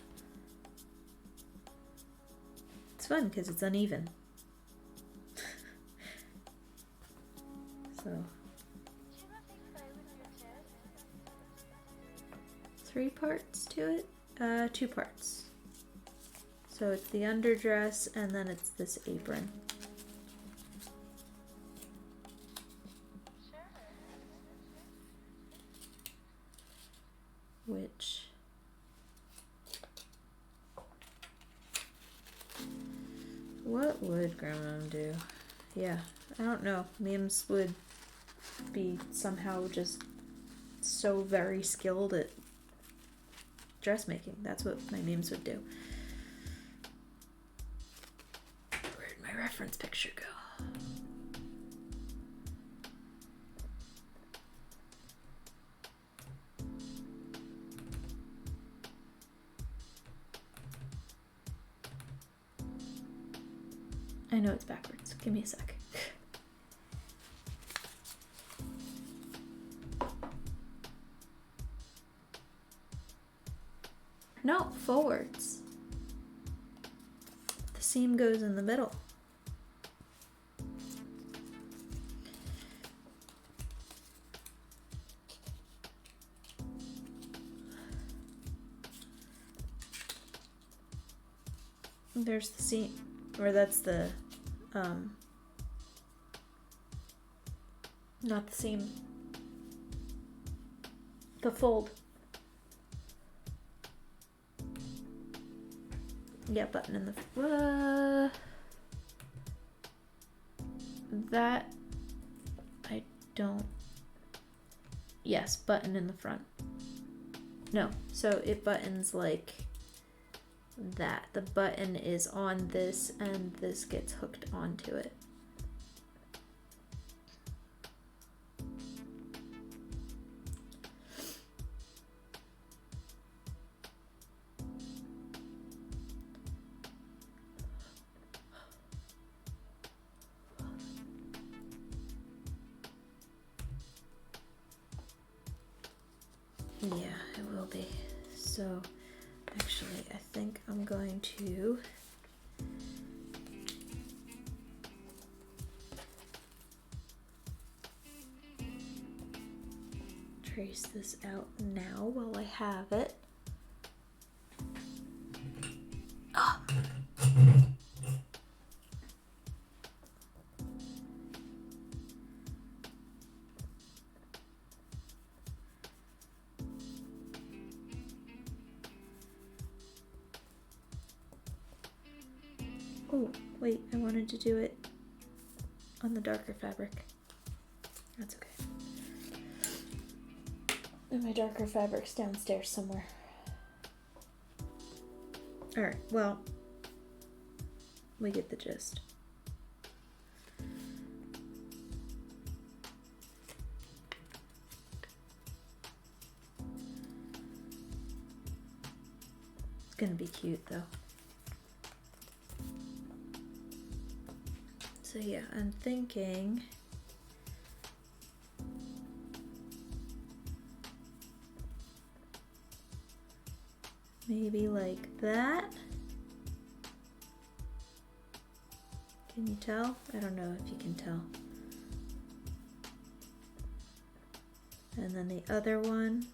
It's fun because it's uneven. So, 3 parts to it? 2 parts. So it's the underdress and then it's this apron. Which what would Grandma do? Yeah, I don't know. Mims would be somehow just so very skilled at dressmaking. That's what my Mims would do. Where'd my reference picture go? I know it's backwards. Give me a sec. No, forwards. The seam goes in the middle. There's the seam, or that's the, not the seam, the fold. Yeah, button in the, that, I don't, yes, button in the front. No, so it buttons like that. The button is on this and this gets hooked onto it. Yeah, it will be. So actually, I think I'm going to trace this out now while I have it. Oh. Oh, wait, I wanted to do it on the darker fabric. That's okay. And my darker fabric's downstairs somewhere. Alright, well, we get the gist. It's gonna be cute though. So yeah, I'm thinking maybe like that. Can you tell? I don't know if you can tell. And then the other one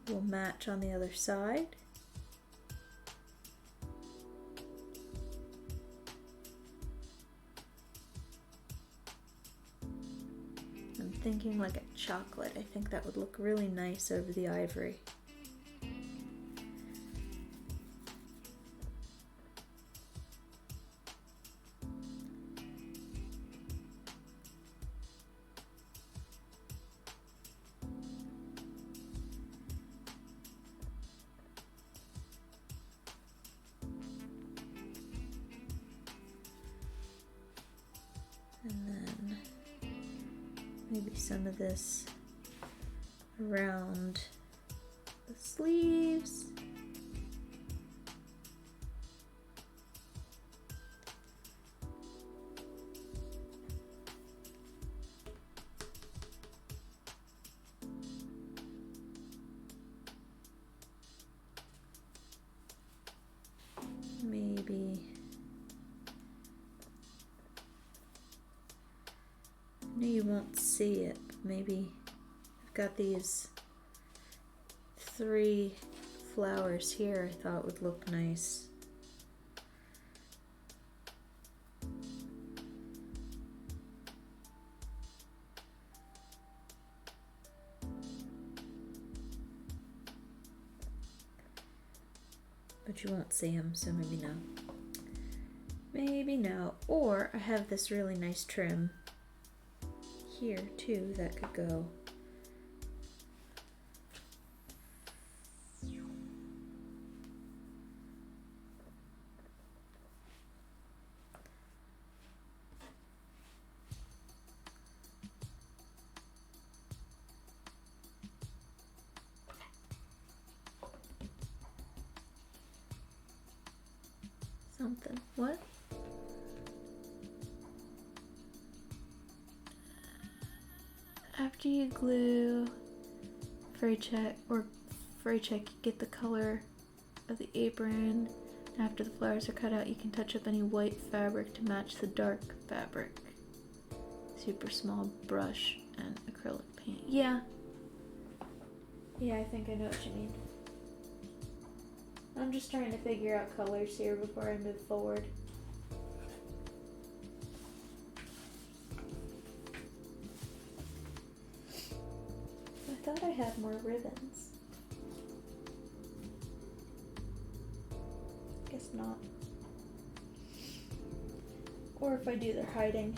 will match on the other side. I'm thinking like a chocolate. I think that would look really nice over the ivory. And then maybe some of this around the sleeves. Maybe you won't see it, but maybe I've got these 3 flowers here I thought would look nice. But you won't see them, so maybe no. Maybe no. Or I have this really nice trim here too that could go. something. What? After you glue fray check, you get the color of the apron. After the flowers are cut out, you can touch up any white fabric to match the dark fabric. Super small brush and acrylic paint. Yeah. Yeah, I think I know what you mean. I'm just trying to figure out colors here before I move forward. I thought I had more ribbons. Guess not. Or if I do, they're hiding.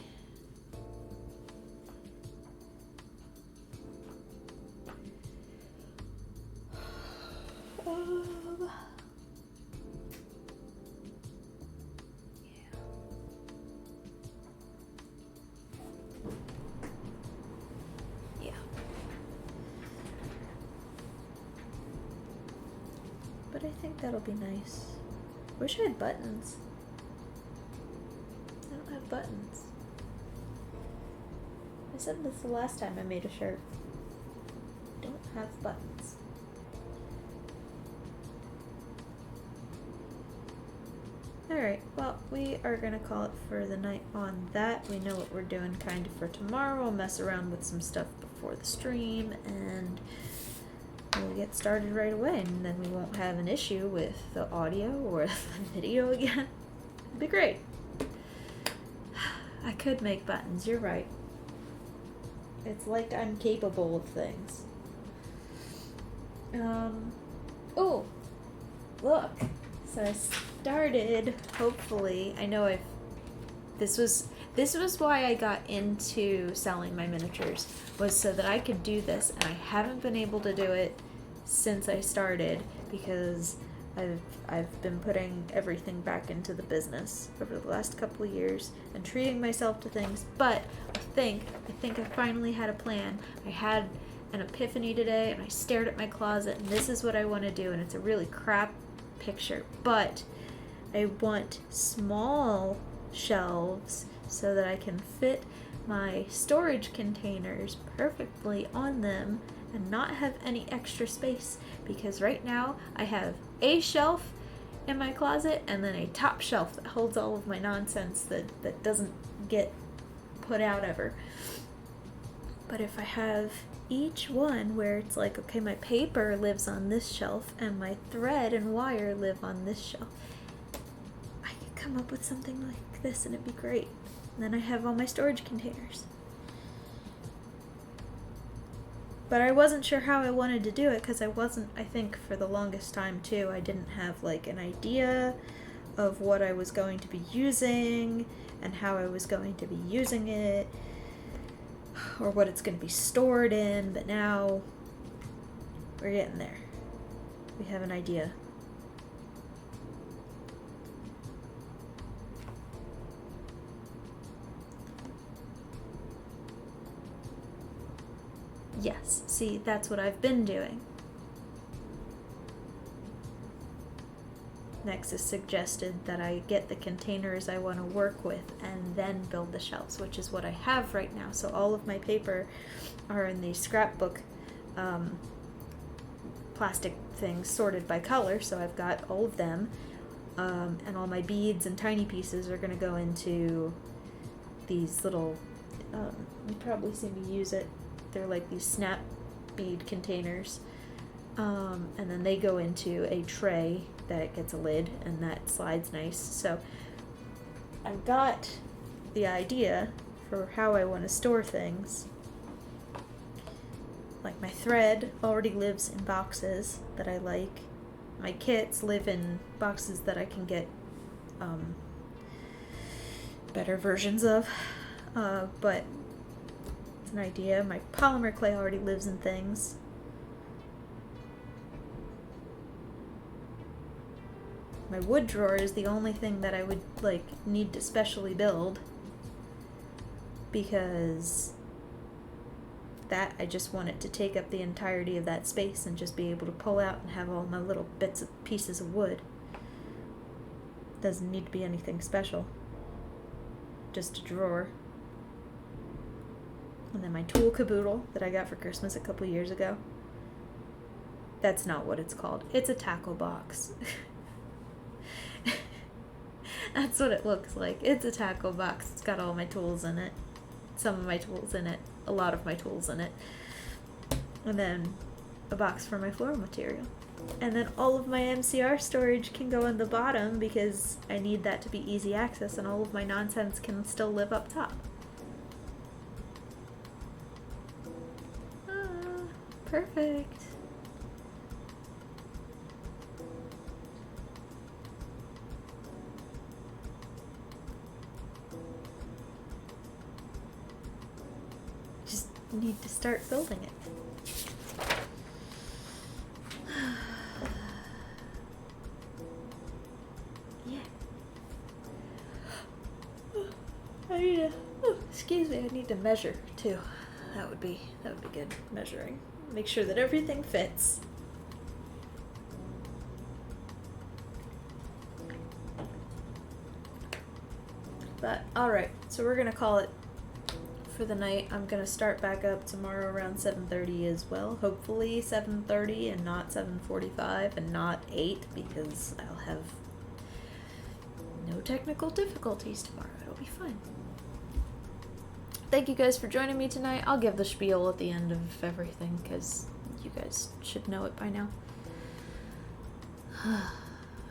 But I think that'll be nice. Wish I had buttons. I don't have buttons. I said this the last time I made a shirt. I don't have buttons. Alright, well, we are gonna call it for the night on that. We know what we're doing kind of for tomorrow. We'll mess around with some stuff before the stream, and we'll get started right away, and then we won't have an issue with the audio or the video again. It'd be great. I could make buttons, you're right. It's like I'm capable of things. Oh, look. So I started, hopefully, I know this was why I got into selling my miniatures, was so that I could do this, and I haven't been able to do it since I started because I've been putting everything back into the business over the last couple of years and treating myself to things, but I think I finally had a plan. I had an epiphany today, and I stared at my closet, and this is what I want to do, and it's a really crap picture, but I want small shelves so that I can fit my storage containers perfectly on them and not have any extra space, because right now I have a shelf in my closet and then a top shelf that holds all of my nonsense that doesn't get put out ever. But if I have each one where it's like, okay, my paper lives on this shelf and my thread and wire live on this shelf, I could come up with something like this and it'd be great. And then I have all my storage containers. But I wasn't sure how I wanted to do it because I think for the longest time too, I didn't have like an idea of what I was going to be using and how I was going to be using it, or what it's going to be stored in, but now we're getting there. We have an idea. Yes, see, that's what I've been doing. Nexus suggested that I get the containers I want to work with and then build the shelves, which is what I have right now. So all of my paper are in these scrapbook plastic things sorted by color, so I've got all of them, and all my beads and tiny pieces are going to go into these little, you've probably seen me use it, they're like these snap bead containers, and then they go into a tray that gets a lid and that slides nice. So I've got the idea for how I want to store things. Like my thread already lives in boxes that I like. My kits live in boxes that I can get better versions of, but it's an idea. My polymer clay already lives in things. My wood drawer is the only thing that I would need to specially build, because that I just want it to take up the entirety of that space and just be able to pull out and have all my little pieces of wood. Doesn't need to be anything special. Just a drawer. And then my tool caboodle that I got for Christmas a couple years ago. That's not what it's called. It's a tackle box. That's what it looks like. It's a tackle box. It's got all my tools in it. Some of my tools in it. A lot of my tools in it. And then a box for my floral material. And then all of my MCR storage can go in the bottom because I need that to be easy access, and all of my nonsense can still live up top. Perfect. Just need to start building it. Yeah. I need to, excuse me, I need to measure too. That would be good, measuring. Make sure that everything fits. But, alright, so we're gonna call it for the night. I'm gonna start back up tomorrow around 7:30 as well. Hopefully 7:30 and not 7:45 and not 8, because I'll have no technical difficulties tomorrow. It'll be fun. Thank you guys for joining me tonight. I'll give the spiel at the end of everything because you guys should know it by now.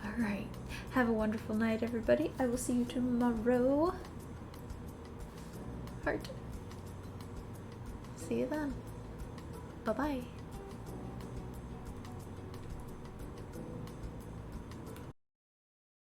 Alright. Have a wonderful night, everybody. I will see you tomorrow. Heart. See you then. Bye-bye.